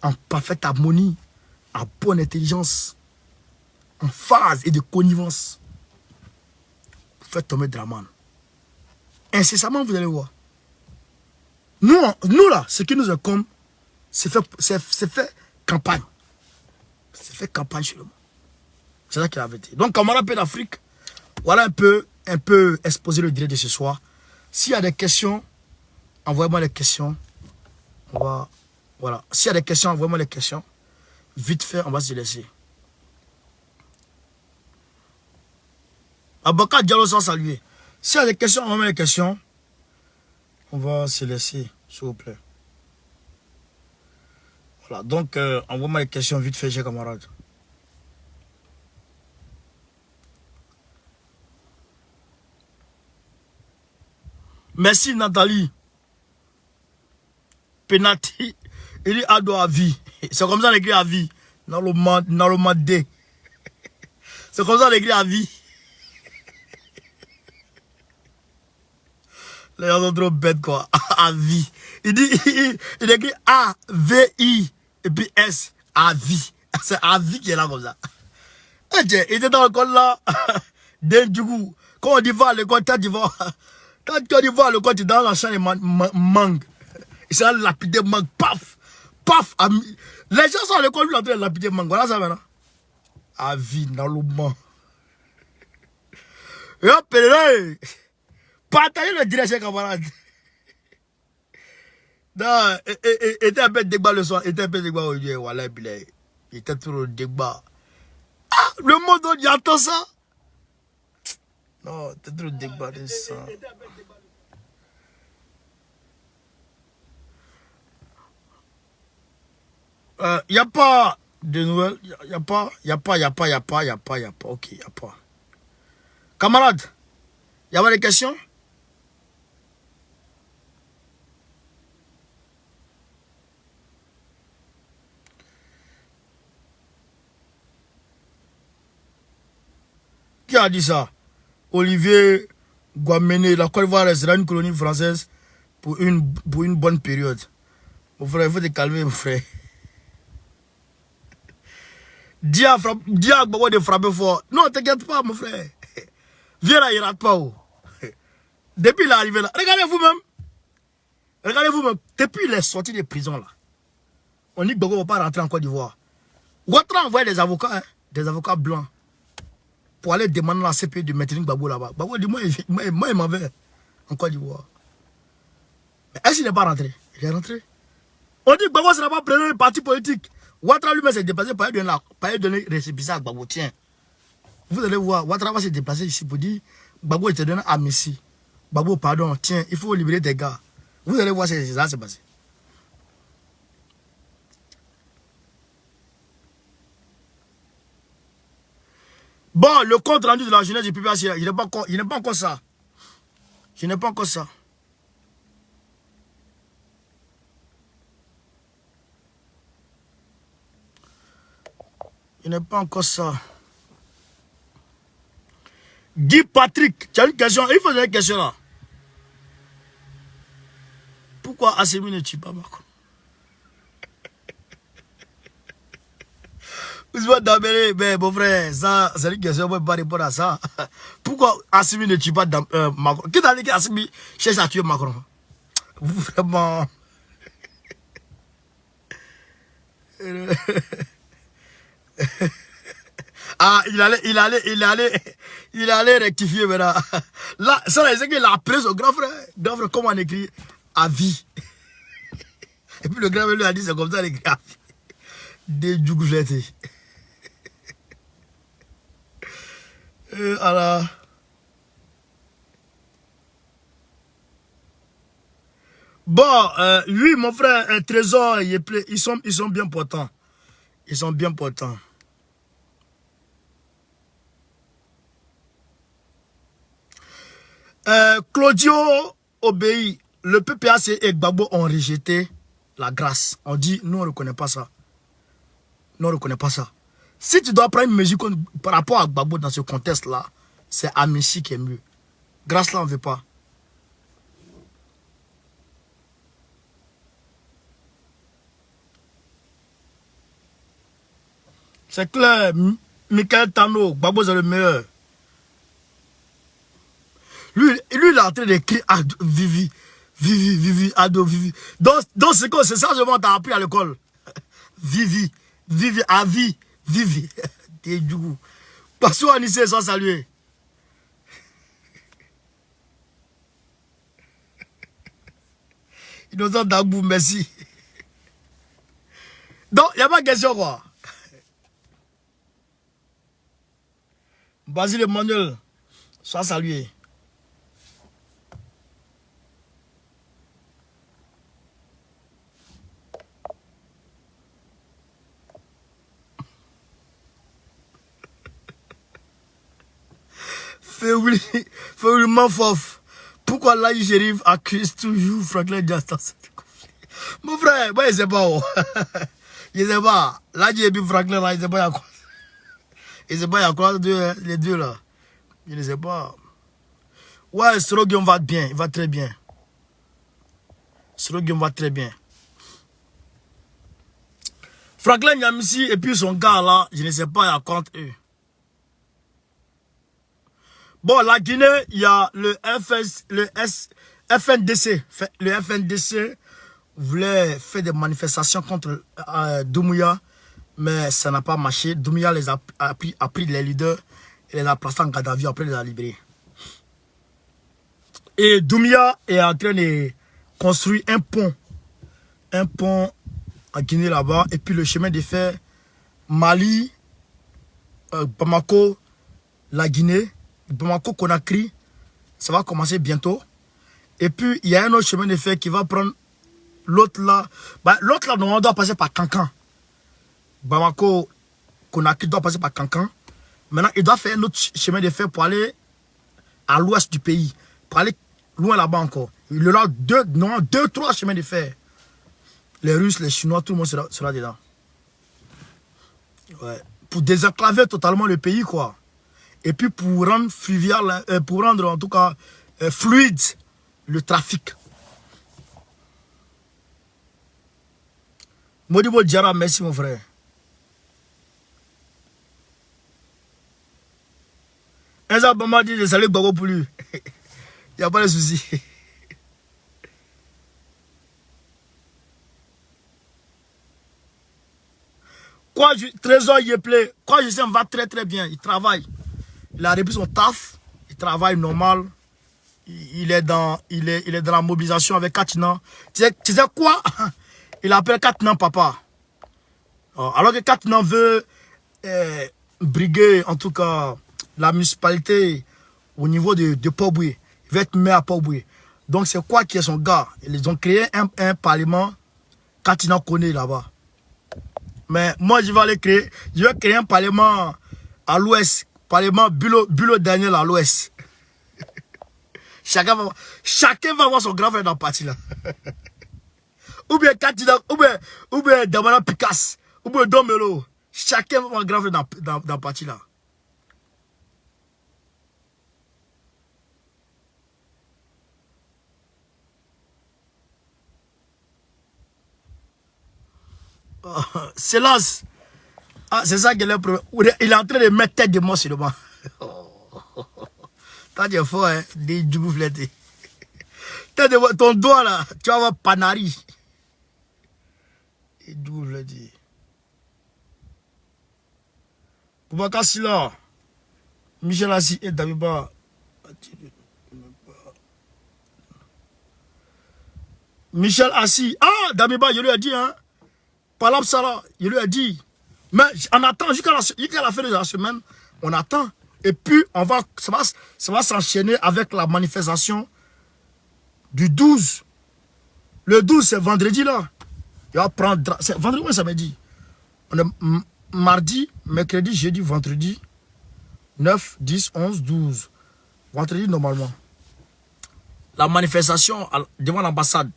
En parfaite harmonie, en bonne intelligence, en phase et de connivence. Pour faire tomber Dramane. Incessamment, vous allez voir. Nous là, ce qui nous incombe, c'est fait campagne. C'est fait campagne sur le monde. C'est ça qui a été. Donc, camarades d'Afrique, voilà un peu exposé le direct de ce soir. S'il y a des questions, envoyez-moi les questions. Voilà. S'il y a des questions, envoyez-moi les questions. Vite fait, on va se laisser. Abaka Diallo sans saluer. S'il y a des questions, envoyez-moi les questions. On va se laisser, s'il vous plaît. Voilà, donc envoie-moi les questions vite fait, chers camarades. Merci Nathalie. Penati. Il dit Ado à vie. C'est comme ça l'écrit à vie. Dans le mode D. C'est comme ça l'écrit à vie. Les gens sont trop bêtes quoi. À vie. Il écrit A-V-I et puis S. À vie. C'est à vie qui est là comme ça. Il était dans l'école là. Du coup, quand on dit va à l'école, quand tu vas à l'école, tu es dans la chambre de mangue. Il s'est lapidé mangue. Paf. Paf. Les gens sont à l'école, lui, en train de lapider mangue. Voilà ça maintenant. À vie, dans le monde. Et hop, partagez le direct, chers camarades. Non, il était un peu de débat le soir. Il était un peu de débat aujourd'hui. Voilà, il était trop de débat. Ah, le monde, il entend ça. Non, il était trop de débat de ça. Il n'y a pas de nouvelles. Il n'y a pas. Ok, il n'y a pas. Camarades, il y avait des questions? Qui a dit ça? Olivier Guamene, la Côte d'Ivoire restera une colonie française pour une bonne période. Mon frère, il faut te calmer, mon frère. Dis à Gbagbo de frapper fort. Non, t'inquiète pas, mon frère. Viens là, il rate pas. Oh. Depuis il est arrivé là, regardez-vous-même. Regardez-vous-même. Depuis il est sorti de prison là. On dit que Gbagbo ne va pas rentrer en Côte d'Ivoire. Ouattara a envoyé des avocats blancs, pour aller demander à la CPI de maintenir Gbagbo là-bas. Gbagbo dit, moi, il m'en vais en Côte d'Ivoire. Mais est-ce qu'il n'est pas rentré? Il est rentré. On dit que Gbagbo ne sera pas président du parti politique. Ouattara lui-même s'est déplacé pour aller donner récépissé à Gbagbo. Tiens, vous allez voir, Ouattara va se déplacer ici pour dire Gbagbo était donné à Messi. Gbagbo, pardon, tiens, il faut libérer des gars. Vous allez voir, c'est ça qui s'est passé. Bon, le compte rendu de la jeunesse du PPAC, il n'est pas encore ça. Je n'ai pas encore ça. Il n'est pas encore ça. Guy Patrick, tu as une question? Il faut poser une question là. Pourquoi Assimi ne tue pas Macron? Mais mon frère, ça, c'est une question, on ne peut pas répondre à ça. Pourquoi Assimi ne tue pas Macron? Qui t'a dit qu'Assimi cherche à tuer Macron? Vous vraiment... Ah, il allait rectifier maintenant. Là, ça, c'est qu'il a pris son grand frère. Grand frère, comment on écrit à vie. Et puis le grand frère lui a dit, c'est comme ça, il écrit à vie. Des djougoujetés. Alors. Bon, oui, mon frère, un trésor, ils sont bien portants. Ils sont bien portants. Claudio obéit. Le PPAC et Gbagbo ont rejeté la grâce. On dit, nous on ne reconnaît pas ça. Nous on ne reconnaît pas ça. Si tu dois prendre une mesure par rapport à Gbagbo dans ce contexte-là, c'est amnistie qui est mieux. Grâce là, on ne veut pas. C'est clair, Michael Tano, Gbagbo c'est le meilleur. Lui, il est en train d'écrire Vivi, Ado, Vivi. Donc c'est ça que t'as appris à l'école. Vivi, Avi, Vivi. T'es du coup. Parce qu'on ici, sans saluer. Innocent Dagbou, merci. Donc, il n'y a pas de question quoi. Basile Emmanuel, sois salué. Février Manfof. Pourquoi là, Gérif accuse toujours Franklin Diaz dans cette conflit? Mon frère, moi, je ne sais pas. Je ne sais pas. Là, j'ai vu Franklin, là, je ne sais pas à quoi. Je ne sais pas à quoi les deux là. Je ne sais pas. Ouais, Srogion va bien, il va très bien. Srogion va très bien. Franklin Nyamissi et puis son gars là, je ne sais pas à quoi eux. Bon, la Guinée, il y a le FNDC. Le FNDC voulait faire des manifestations contre Doumbouya, mais ça n'a pas marché. Doumbouya a pris les leaders et les a placés en garde à vue, après les a libérés. Et Doumbouya est en train de construire un pont en Guinée là-bas, et puis le chemin de fer Mali, Bamako, la Guinée, Bamako, Conakry, ça va commencer bientôt. Et puis, il y a un autre chemin de fer qui va prendre l'autre là. Bah, l'autre là, on doit passer par Cancan. Bamako, Conakry doit passer par Cancan. Maintenant, il doit faire un autre chemin de fer pour aller à l'ouest du pays. Pour aller loin là-bas encore. Il y aura deux, trois chemins de fer. Les Russes, les Chinois, tout le monde sera dedans. Ouais. Pour désenclaver totalement le pays, quoi. et puis pour rendre fluvial, pour rendre en tout cas fluide le trafic. Modibo Diarra, merci mon frère. Un jour, maman dit de saluer Gogo pour lui. Il n'y a pas de souci. Quoi, Trésor Yeplé, quoi, je sais, on va très très bien. Il travaille. Il a repris son taf. Il travaille normal. Il est dans la mobilisation avec Katinan. Tu sais quoi? Il appelle Katinan papa. Alors que Katinan veut briguer, en tout cas, la municipalité au niveau de Port-Boué. Il va être maire à Port-Boué. Donc c'est quoi qui est son gars? Ils ont créé un parlement. Katinan connaît là-bas. Mais moi, je vais créer un parlement à l'ouest. Parlement Bulo Daniel à l'ouest. Chacun va avoir son grand frère dans le parti là. Ou bien Katina, ou bien Damana Picasso, ou bien Domelo. Chacun va avoir un grand frère dans le parti là. C'est là. Ah, c'est ça qu'il est. Il est en train de mettre tête de moi sur le banc. T'as dit fort, hein? Des djougou flétés. Ton doigt là, tu vas voir Panari. Et djougou flétés. Boubacar Silla, Michel Assi et Damiba. Michel Assi. Ah, Damiba, je lui ai dit, hein. Palab Sala, je lui ai dit. Mais on attend jusqu'à la fin de la semaine. On attend. Et puis, ça va s'enchaîner avec la manifestation du 12. Le 12, c'est vendredi là. Il va prendre. C'est vendredi ou samedi? On est mardi, mercredi, jeudi, vendredi. 9, 10, 11, 12. Vendredi, normalement. La manifestation devant l'ambassade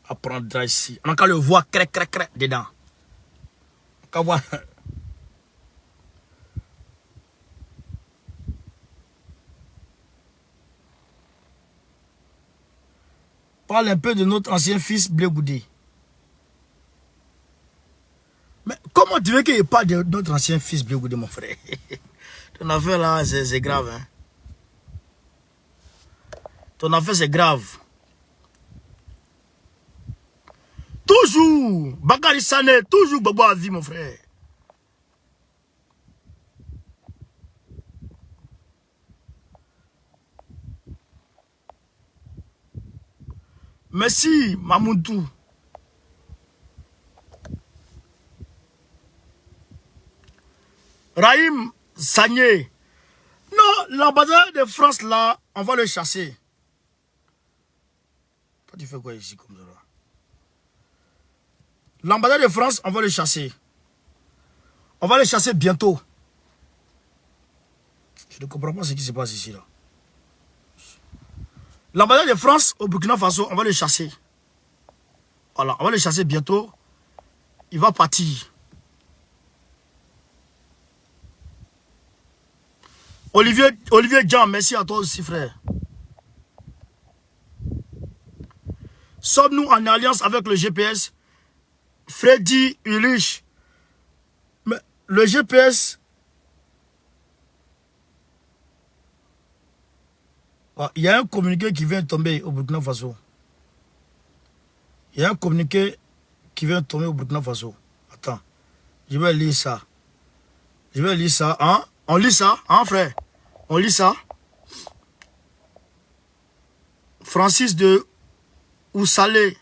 apprendra ici. On a qu'à le voir crec dedans. On a qu'à voir. Parle un peu de notre ancien fils Blé Goudé. Mais comment tu veux qu'il parle de notre ancien fils Blé Goudé, mon frère? Ton affaire là, c'est grave. Hein? Ton affaire, c'est grave. Toujours, Bakary Sané, toujours Bobo à vie, mon frère. Merci, Mamoudou. Rahim Sagné. Non, l'ambassadeur de France, là, on va le chasser. Toi, tu fais quoi ici comme ça? L'ambassadeur de France, on va le chasser. On va le chasser bientôt. Je ne comprends pas ce qui se passe ici, là. L'ambassadeur de France au Burkina Faso, on va le chasser. Voilà, on va le chasser bientôt. Il va partir. Olivier Jean, merci à toi aussi, frère. Sommes-nous en alliance avec le GPS? Freddy Ulrich. Mais le GPS... Il y a un communiqué qui vient de tomber au Burkina Faso. Il y a un communiqué qui vient de tomber au Burkina Faso. Attends. Je vais lire ça. Je vais lire ça. Hein? On lit ça, hein, frère? On lit ça. Francis de Oussalé.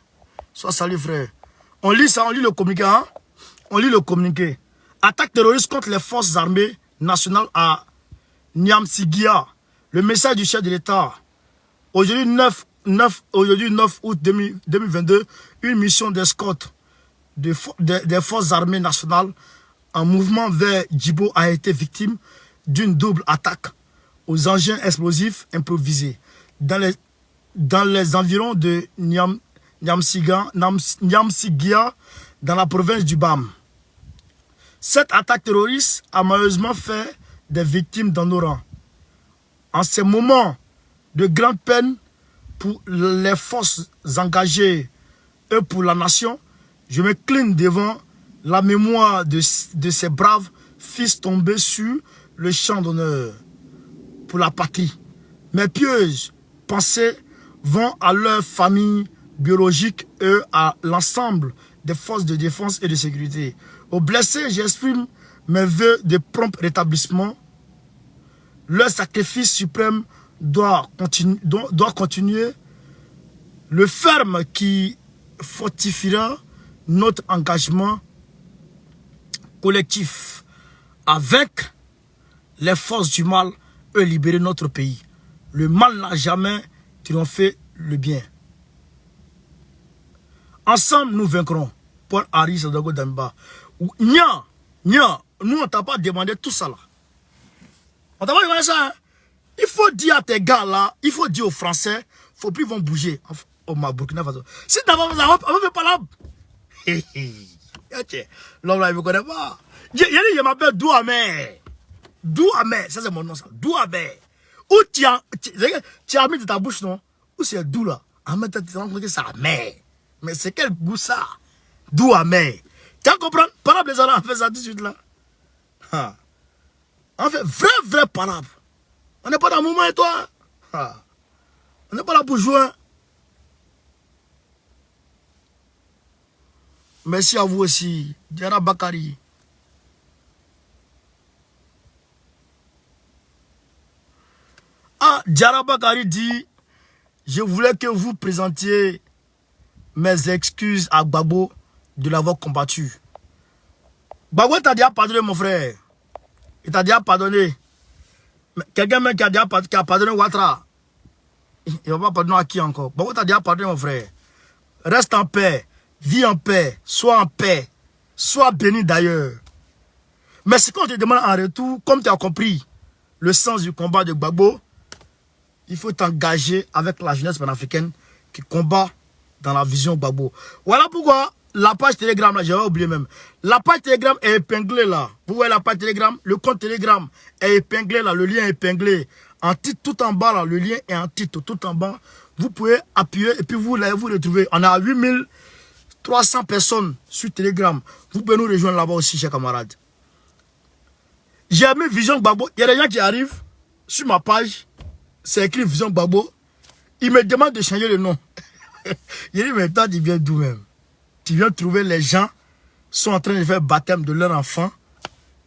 Sois salut, frère. On lit ça, on lit le communiqué. Hein? On lit le communiqué. Attaque terroriste contre les forces armées nationales à Niamsigia. Le message du chef de l'État. Aujourd'hui 9 août 2022, une mission d'escorte des forces armées nationales en mouvement vers Djibo a été victime d'une double attaque aux engins explosifs improvisés dans les environs de Niamsigia, dans la province du Bam. Cette attaque terroriste a malheureusement fait des victimes dans nos rangs. En ces moments de grande peine pour les forces engagées et pour la nation, je me cligne devant la mémoire de ces braves fils tombés sur le champ d'honneur pour la patrie. Mes pieuses pensées vont à leur famille biologique et à l'ensemble des forces de défense et de sécurité. Aux blessés, j'exprime mes vœux de prompt rétablissement. Leur sacrifice suprême doit continuer. Le ferme qui fortifiera notre engagement collectif à vaincre les forces du mal et libérer notre pays. Le mal n'a jamais triomphé le bien. Ensemble, nous vaincrons. Paul Henri Sandaogo Damiba. Nya, nous on t'a pas demandé tout ça là. On t'a pas demandé ça. Hein? Il faut dire à tes gars là, il faut dire aux Français, faut plus ils vont bouger. Au Burkina Faso. Si t'as pas ça, on ne fait pas là. L'homme là, il me connaît pas. Il m'appelle Douamé. Douamé, ça c'est mon nom ça. Douamé. Où tu as mis de ta bouche non? Où c'est Dou là? En même temps, tu as compris que c'est amer. Mais c'est quel goût ça? Douamé. Tu as compris? Parable les Arabes, on fait ça tout de suite là. Ha. On fait vrai parable. On n'est pas dans le moment et toi. Ha. On n'est pas là pour jouer. Merci à vous aussi. Diara Bakari. Ah, Diara Bakari dit, je voulais que vous présentiez mes excuses à Gbagbo de l'avoir combattu. Gbagbo t'a déjà pardonné, mon frère. Il t'a déjà pardonné. Quelqu'un même qui a pardonné Ouattara. Il ne va pas pardonner à qui encore? Gbagbo t'a déjà pardonné, mon frère. Reste en paix. Vis en paix. Sois en paix. Sois béni d'ailleurs. Mais ce qu'on te demande en retour, comme tu as compris le sens du combat de Gbagbo, il faut t'engager avec la jeunesse panafricaine qui combat dans la vision Gbagbo. Voilà pourquoi la page Telegram, là, j'avais oublié même. La page Telegram est épinglée là. Vous voyez la page Telegram, le compte Telegram est épinglé là, le lien est épinglé. En titre tout en bas là, le lien est en titre tout en bas. Vous pouvez appuyer et puis vous retrouvez. On a 8300 personnes sur Telegram. Vous pouvez nous rejoindre là-bas aussi, chers camarades. J'ai mis Vision Gbagbo. Il y a des gens qui arrivent sur ma page. C'est écrit Vision Gbagbo. Ils me demandent de changer le nom. Il dit, mais toi, tu viens d'où même? Tu viens trouver les gens qui sont en train de faire baptême de leur enfant.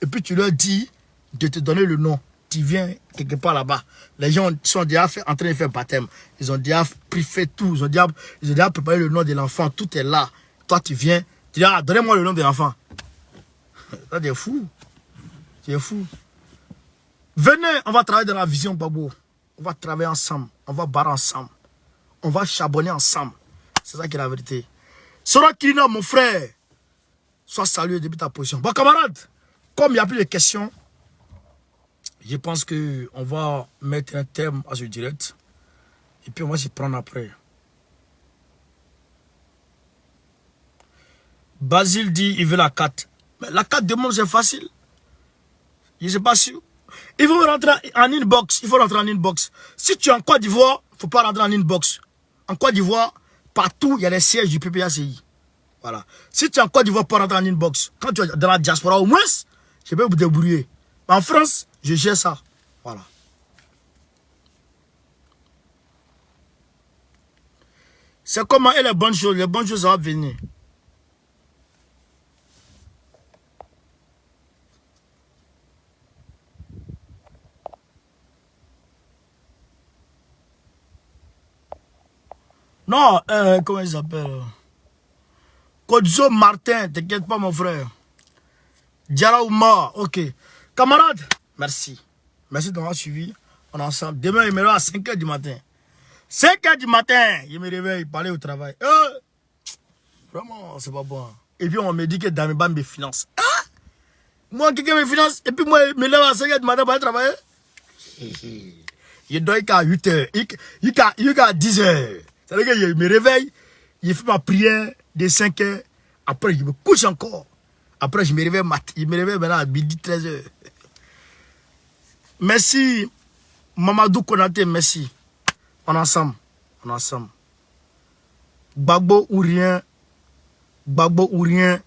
Et puis tu leur dis de te donner le nom. Tu viens quelque part là-bas. Les gens sont déjà en train de faire baptême. Ils ont déjà fait tout. Ils ont déjà préparé le nom de l'enfant. Tout est là. Toi, tu viens. Tu dis, ah, donnez-moi le nom de l'enfant. Ça, tu es fou. Tu es fou. Venez, on va travailler dans la vision Gbagbo. On va travailler ensemble. On va barrer ensemble. On va charbonner ensemble. C'est ça qui est la vérité. Sora Kirina, mon frère, sois salué depuis ta position. Bon, camarades, comme il n'y a plus de questions, je pense qu'on va mettre un terme à ce direct. Et puis on va s'y prendre après. Basile dit il veut la 4. Mais la 4 de monde, c'est facile. Je ne sais pas si. Il faut rentrer en inbox. Il faut rentrer en inbox. Si tu es en Côte d'Ivoire, il ne faut pas rentrer en inbox. En Côte d'Ivoire, partout, il y a les sièges du PPACI. Voilà. Si tu es en Côte d'Ivoire, pas rentrer en inbox. Quand tu es dans la diaspora, au moins, je peux vous débrouiller. En France, je gère ça. Voilà. C'est comment et les bonnes choses. Les bonnes choses, ça va venir. Non, comment il s'appelle? Kodzo Martin, t'inquiète pas mon frère. Diara Ouma, ok. Camarades, merci. Merci d'avoir suivi. On est ensemble. Demain, il me réveille à 5 h du matin. 5 h du matin, il me réveille pour aller au travail. Vraiment, c'est pas bon. Et puis on me dit que Damiba me finance. Moi, quelqu'un me finance. Et puis moi, il me lève à 5 h du matin pour aller travailler. Il doit qu'à 8 h. Il qu'à 10 h. C'est-à-dire qu'il me réveille, il fait ma prière de 5 h. Après, je me couche encore. Après, je me réveille maintenant à midi 13 h. Merci. Mamadou Konaté, merci. On est ensemble. On est ensemble. Gbagbo ou rien. Gbagbo ou rien.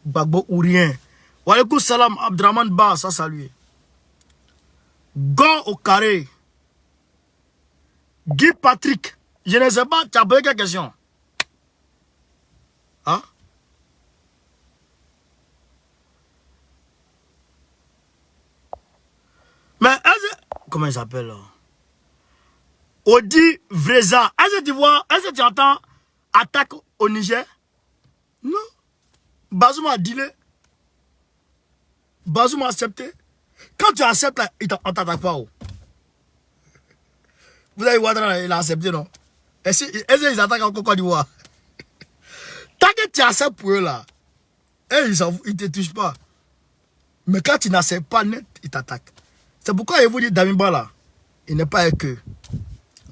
Gbagbo ou rien. Walaikum salam. Abdraman Ba, ça salue. Go au carré. Guy Patrick. Je ne sais pas, tu as posé quelle question? Hein? Mais comment il s'appelle là? Odi Vreza. Est-ce que tu vois, est-ce que tu entends attaque au Niger? Non. Bazoum a dealé. Bazoum a accepté. Quand tu acceptes, on t'attaque pas. Oh. Vous avez Ouattara, il a accepté, non? Est-ce qu'ils attaquent encore Côte d'Ivoire? Tant que tu acceptes pour eux là, ils ne te touchent pas. Mais quand tu n'acceptes pas net, ils t'attaquent. C'est pourquoi je vous dis Damiba là, il n'est pas avec eux.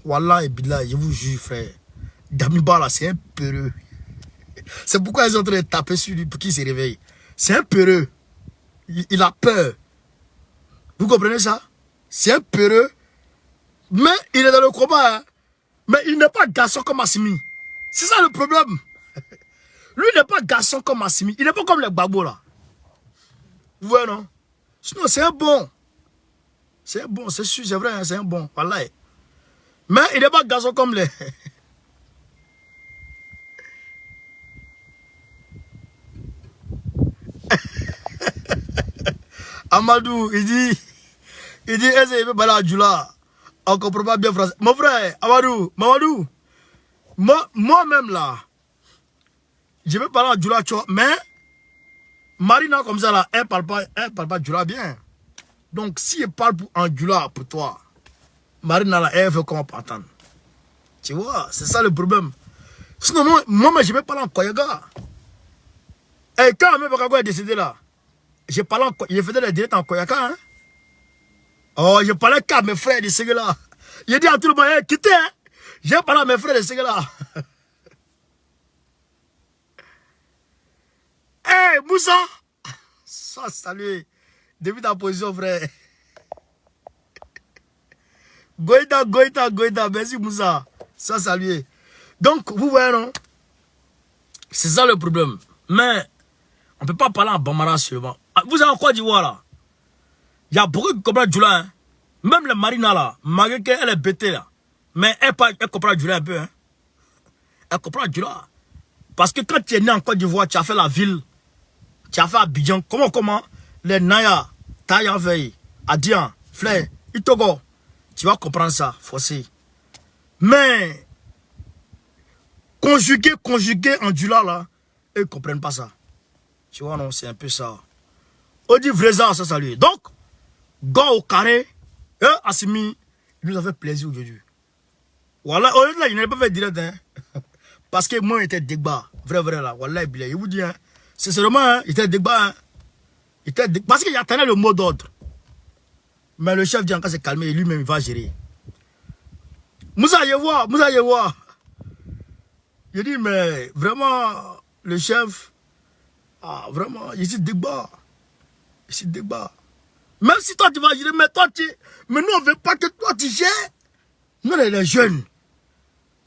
Wallah et Billah, je vous jure frère. Damiba là, c'est un peureux. C'est pourquoi ils sont en train de taper sur lui pour qu'il se réveille. C'est un peureux. Il a peur. Vous comprenez ça? C'est un peureux. Mais il est dans le combat. Hein? Mais il n'est pas garçon comme Assimi. C'est ça le problème. Lui n'est pas garçon comme Assimi. Il n'est pas comme les Gbagbo là. Vous voyez non? Sinon c'est un bon. C'est un bon, c'est sûr, c'est vrai, hein, c'est un bon. Voilà. Mais il n'est pas garçon comme les... Amadou, il dit, est-ce qu'il veut parler à Djoula? On ne comprend pas bien français. Mon frère, Amadou, moi-même là, je veux parler à Djoula, mais Marina comme ça là, elle parle pas Djoula bien. Donc si elle parle en Djoula pour toi, Marina là, elle veut comment entendre. Tu vois, c'est ça le problème. Sinon, moi je vais parler en Koyaga. Et quand même Bakago est décédé là, je faisais des directs en Koyaka. Hein? Oh, je parlais qu'à mes frères de ce là. J'ai dit à tout le monde, hey, quittez. Hein? J'ai parlé à mes frères de ce là. Hey, Moussa. Ça, salut. Depuis ta position, frère. Goïta. Merci, Moussa. Ça, salut. Donc, vous voyez, non? C'est ça le problème. Mais, on ne peut pas parler en Bambara seulement. Vous avez en Côte d'Ivoire là. Il y a beaucoup qui comprennent Djoula. Hein. Même les Marina là, malgré qu'elle est bêtée là. Mais elle comprend Djoula un peu. Hein. Elle comprend Djoula. Parce que quand tu es né en Côte d'Ivoire, tu as fait la ville. Tu as fait Abidjan. Comment les Naya, Taya Veille, Adian, Fleur, Itogo. Tu vas comprendre ça, forcé. Mais, conjuguer en Djoula là, ils ne comprennent pas ça. Tu vois, non, c'est un peu ça. On dit Vreza, ça salut. Donc, go au carré, Assimi, il nous a fait plaisir aujourd'hui. Voilà, honnêtement, il n'avait pas fait direct, hein. Parce que moi, il était débat. Vrai, là. Voilà, il vous dit, hein. C'est seulement, hein, il était débat, hein. Parce qu'il attendait le mot d'ordre. Mais le chef dit encore s'est calmé et lui-même, il va gérer. Moussa Yewa. Je dis, mais vraiment, le chef, vraiment, ici débat. Même si toi tu vas gérer, mais nous on ne veut pas que toi tu gères. Nous les jeunes,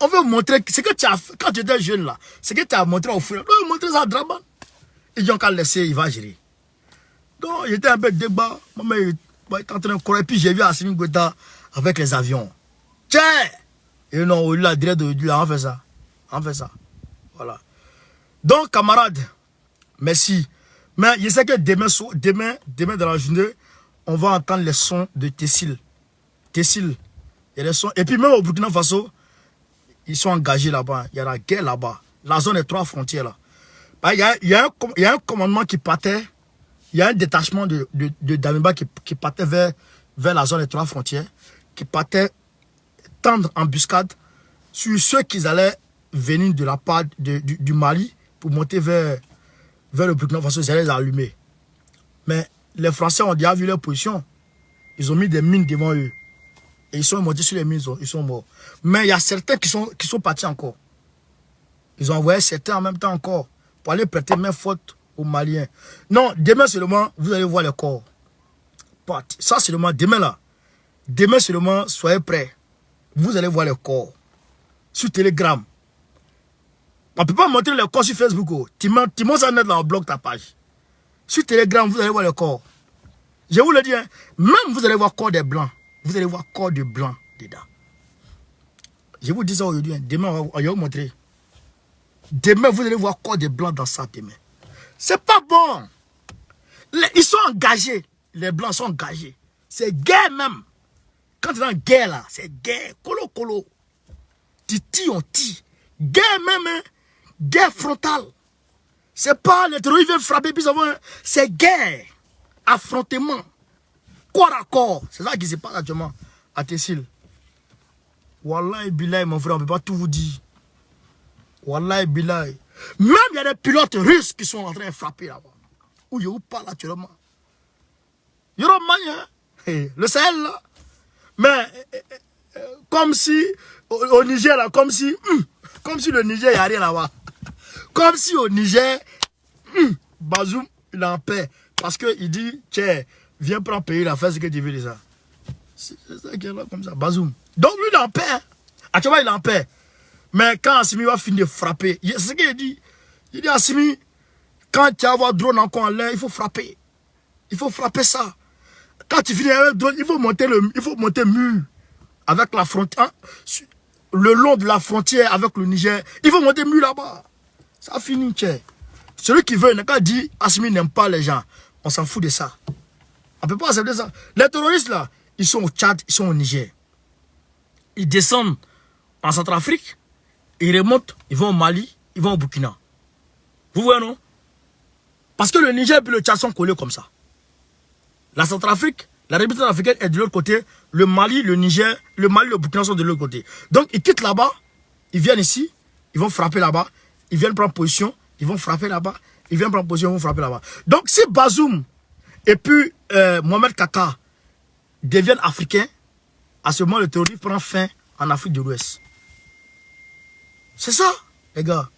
on veut montrer ce que tu as fait quand tu étais jeune là. Ce que tu as montré au frère. On veut montrer ça à Draman. Ils ont qu'à laisser, il va gérer. Donc il était un peu débat. Maman il était en train de courir. Et puis j'ai vu Assimi Goïta avec les avions. Tiens! Et non, il a direct de là, on fait ça. Voilà. Donc camarades, merci. Mais je sais que demain dans la journée, on va entendre les sons de Tessil. Il y a les sons. Et puis même au Burkina Faso, ils sont engagés là-bas. Il y a la guerre là-bas. La zone des 3 frontières là. Il y a un commandement qui partait. Il y a un détachement de Damiba qui partait vers la zone des 3 frontières. Qui partait tendre embuscade sur ceux qui allaient venir de la part du Mali pour monter vers le Burkina Faso, ils allaient les allumer. Mais les Français ont déjà vu leur position. Ils ont mis des mines devant eux. Et ils sont montés sur les mines, ils sont morts. Mais il y a certains qui sont partis encore. Ils ont envoyé certains en même temps encore pour aller prêter main forte aux Maliens. Non, demain seulement, vous allez voir les corps. Ça seulement, demain là, Demain seulement, soyez prêts. Vous allez voir les corps. Sur Telegram. On ne peut pas montrer les corps sur Facebook. Oh. Timon ça net là, on bloque ta page. Sur Telegram, vous allez voir les corps. Je vous le dis, hein, même vous allez voir corps des blancs. Vous allez voir corps de blancs dedans. Je vous dis ça aujourd'hui. Hein. Demain, on va vous montrer. Demain, vous allez voir corps des blancs dans ça demain. C'est pas bon. Ils sont engagés. Les blancs sont engagés. C'est guerre même. Quand tu es dans guerre là, c'est guerre. Colo, colo. Titi, on tire. Guerre même, hein. Guerre frontale. C'est pas les terroristes viennent frapper, puis ça va. C'est guerre. Affrontement. Corps à corps. C'est ça qui se passe actuellement à Tessil. Wallahi billahi, mon frère, on ne peut pas tout vous dire. Wallahi billahi. Même il y a des pilotes russes qui sont en train de frapper là-bas. Où je vous parle actuellement. Le Sahel là. Mais comme si au Niger là, comme si le Niger, il n'y a rien là-bas. Comme si au Niger, Bazoum, il est en paix. Parce qu'il dit, tiens, viens prendre pays, il a fait ce que tu veux déjà. C'est ça qui est là comme ça, Bazoum. Donc lui, il est en paix. Hein. Actuellement, il est en paix. Mais quand Assimi va finir de frapper, c'est ce qu'il dit. Il dit, Assimi, quand tu vas avoir drone encore en l'air, il faut frapper. Il faut frapper ça. Quand tu finis avec le drone, il faut monter mur avec la frontière. Hein, le long de la frontière avec le Niger. Il faut monter mur là-bas. Ça finit, tiens. Celui qui veut, il n'a qu'à dire, Assimi n'aime pas les gens. On s'en fout de ça. On ne peut pas accepter ça. Les terroristes là, ils sont au Tchad, ils sont au Niger. Ils descendent en Centrafrique, ils remontent, ils vont au Mali, ils vont au Burkina. Vous voyez, non? Parce que le Niger et le Tchad sont collés comme ça. La Centrafrique, la République centrafricaine est de l'autre côté, le Mali, le Niger, le Mali, le Burkina sont de l'autre côté. Donc ils quittent là-bas, ils viennent ici, ils vont frapper là-bas, ils viennent prendre position, ils vont frapper là-bas, ils viennent prendre position, ils vont frapper là-bas. Donc si Bazoum et puis Mohamed Kaka deviennent africains, à ce moment le terrorisme prend fin en Afrique de l'Ouest. C'est ça, les gars.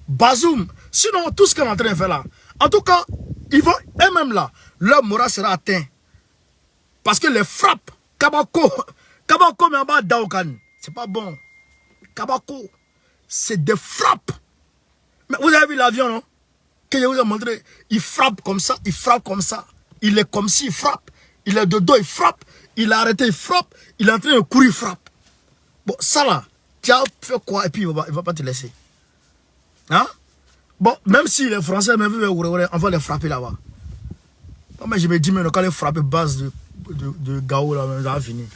Bazoum, sinon tout ce qu'on est en train de faire là, en tout cas, ils vont eux-mêmes là, leur morale sera atteint. Parce que les frappes, Kabako mais en bas d'Aokan, c'est pas bon. Kabako, c'est des frappes. Mais vous avez vu l'avion, non? Que je vous ai montré, il frappe comme ça, il frappe comme ça. Il est comme s'il frappe. Il est de dos, il frappe. Il a arrêté, il frappe. Il est en train de courir, il frappe. Bon, ça là, tu as fait quoi? Et puis il va pas te laisser. Hein? Bon, même si les Français, même on va les frapper là-bas. Mais je me dis, mais quand les frapper base de Gao, là, ça va finir.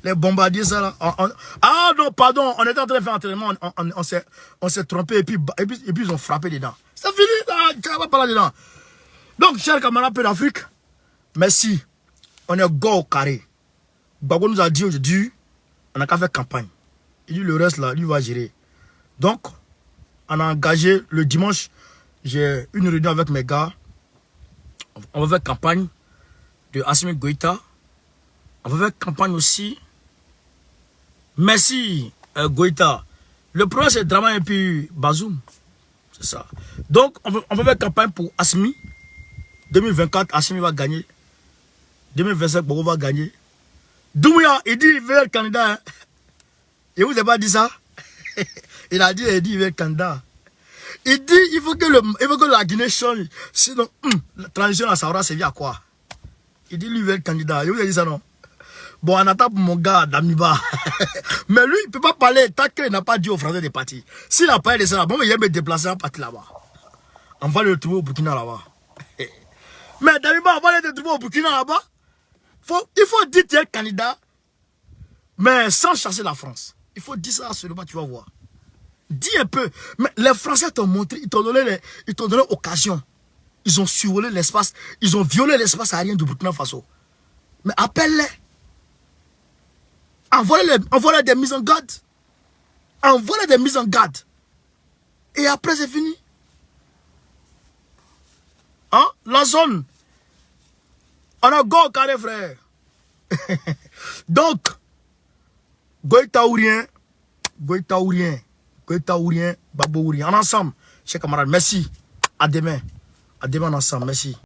Les bombardiers, ça là. Ah non, pardon, on était en train de faire entraînement, on s'est trompé et puis ils ont frappé dedans. C'est fini là, tu vas pas là dedans. Donc, chers camarades d'Afrique, merci. On est go au carré. Bago nous a dit aujourd'hui, on n'a qu'à faire campagne. Il dit le reste là, lui va gérer. Donc, on a engagé le dimanche, j'ai une réunion avec mes gars. On va faire campagne de Assimi Goïta. On va faire campagne aussi. Merci Goïta. Le problème c'est Drama et puis Bazoum. C'est ça. Donc on va faire campagne pour Assimi. 2024, Assimi va gagner. 2025, Bogo va gagner. Doumbouya, il dit il veut être candidat. Hein. Il vous a pas dit ça? Il a dit il veut être candidat. Il dit il faut que la Guinée change. Sinon, la transition à Sahara, c'est à quoi? Il dit lui il veut être candidat. Il vous a dit ça non? Bon, on attend pour mon gars d'Amiba. Mais lui, il ne peut pas parler tant qu'il n'a pas dit aux Français de partir. S'il a parlé de ça, bon, il va me déplacer à partir là-bas. On va le trouver au Burkina là-bas. Mais d'Amiba, on va le trouver au Burkina là-bas. Il faut dire que tu es candidat, mais sans chasser la France. Il faut dire ça seulement, tu vas voir. Dis un peu. Mais les Français t'ont montré, ils t'ont donné occasion. Ils ont survolé l'espace, ils ont violé l'espace aérien du Burkina Faso. Mais appelle-les. Envoie-les des mises en garde. Envoie-les des mises en garde. Et après, c'est fini. Hein? La zone. On a go carré, frère. Donc, Goïta ou rien. Goïta ou rien. Goïta ou rien. Babo ou rien. En ensemble, chers camarades, merci. À demain. À demain ensemble. Merci.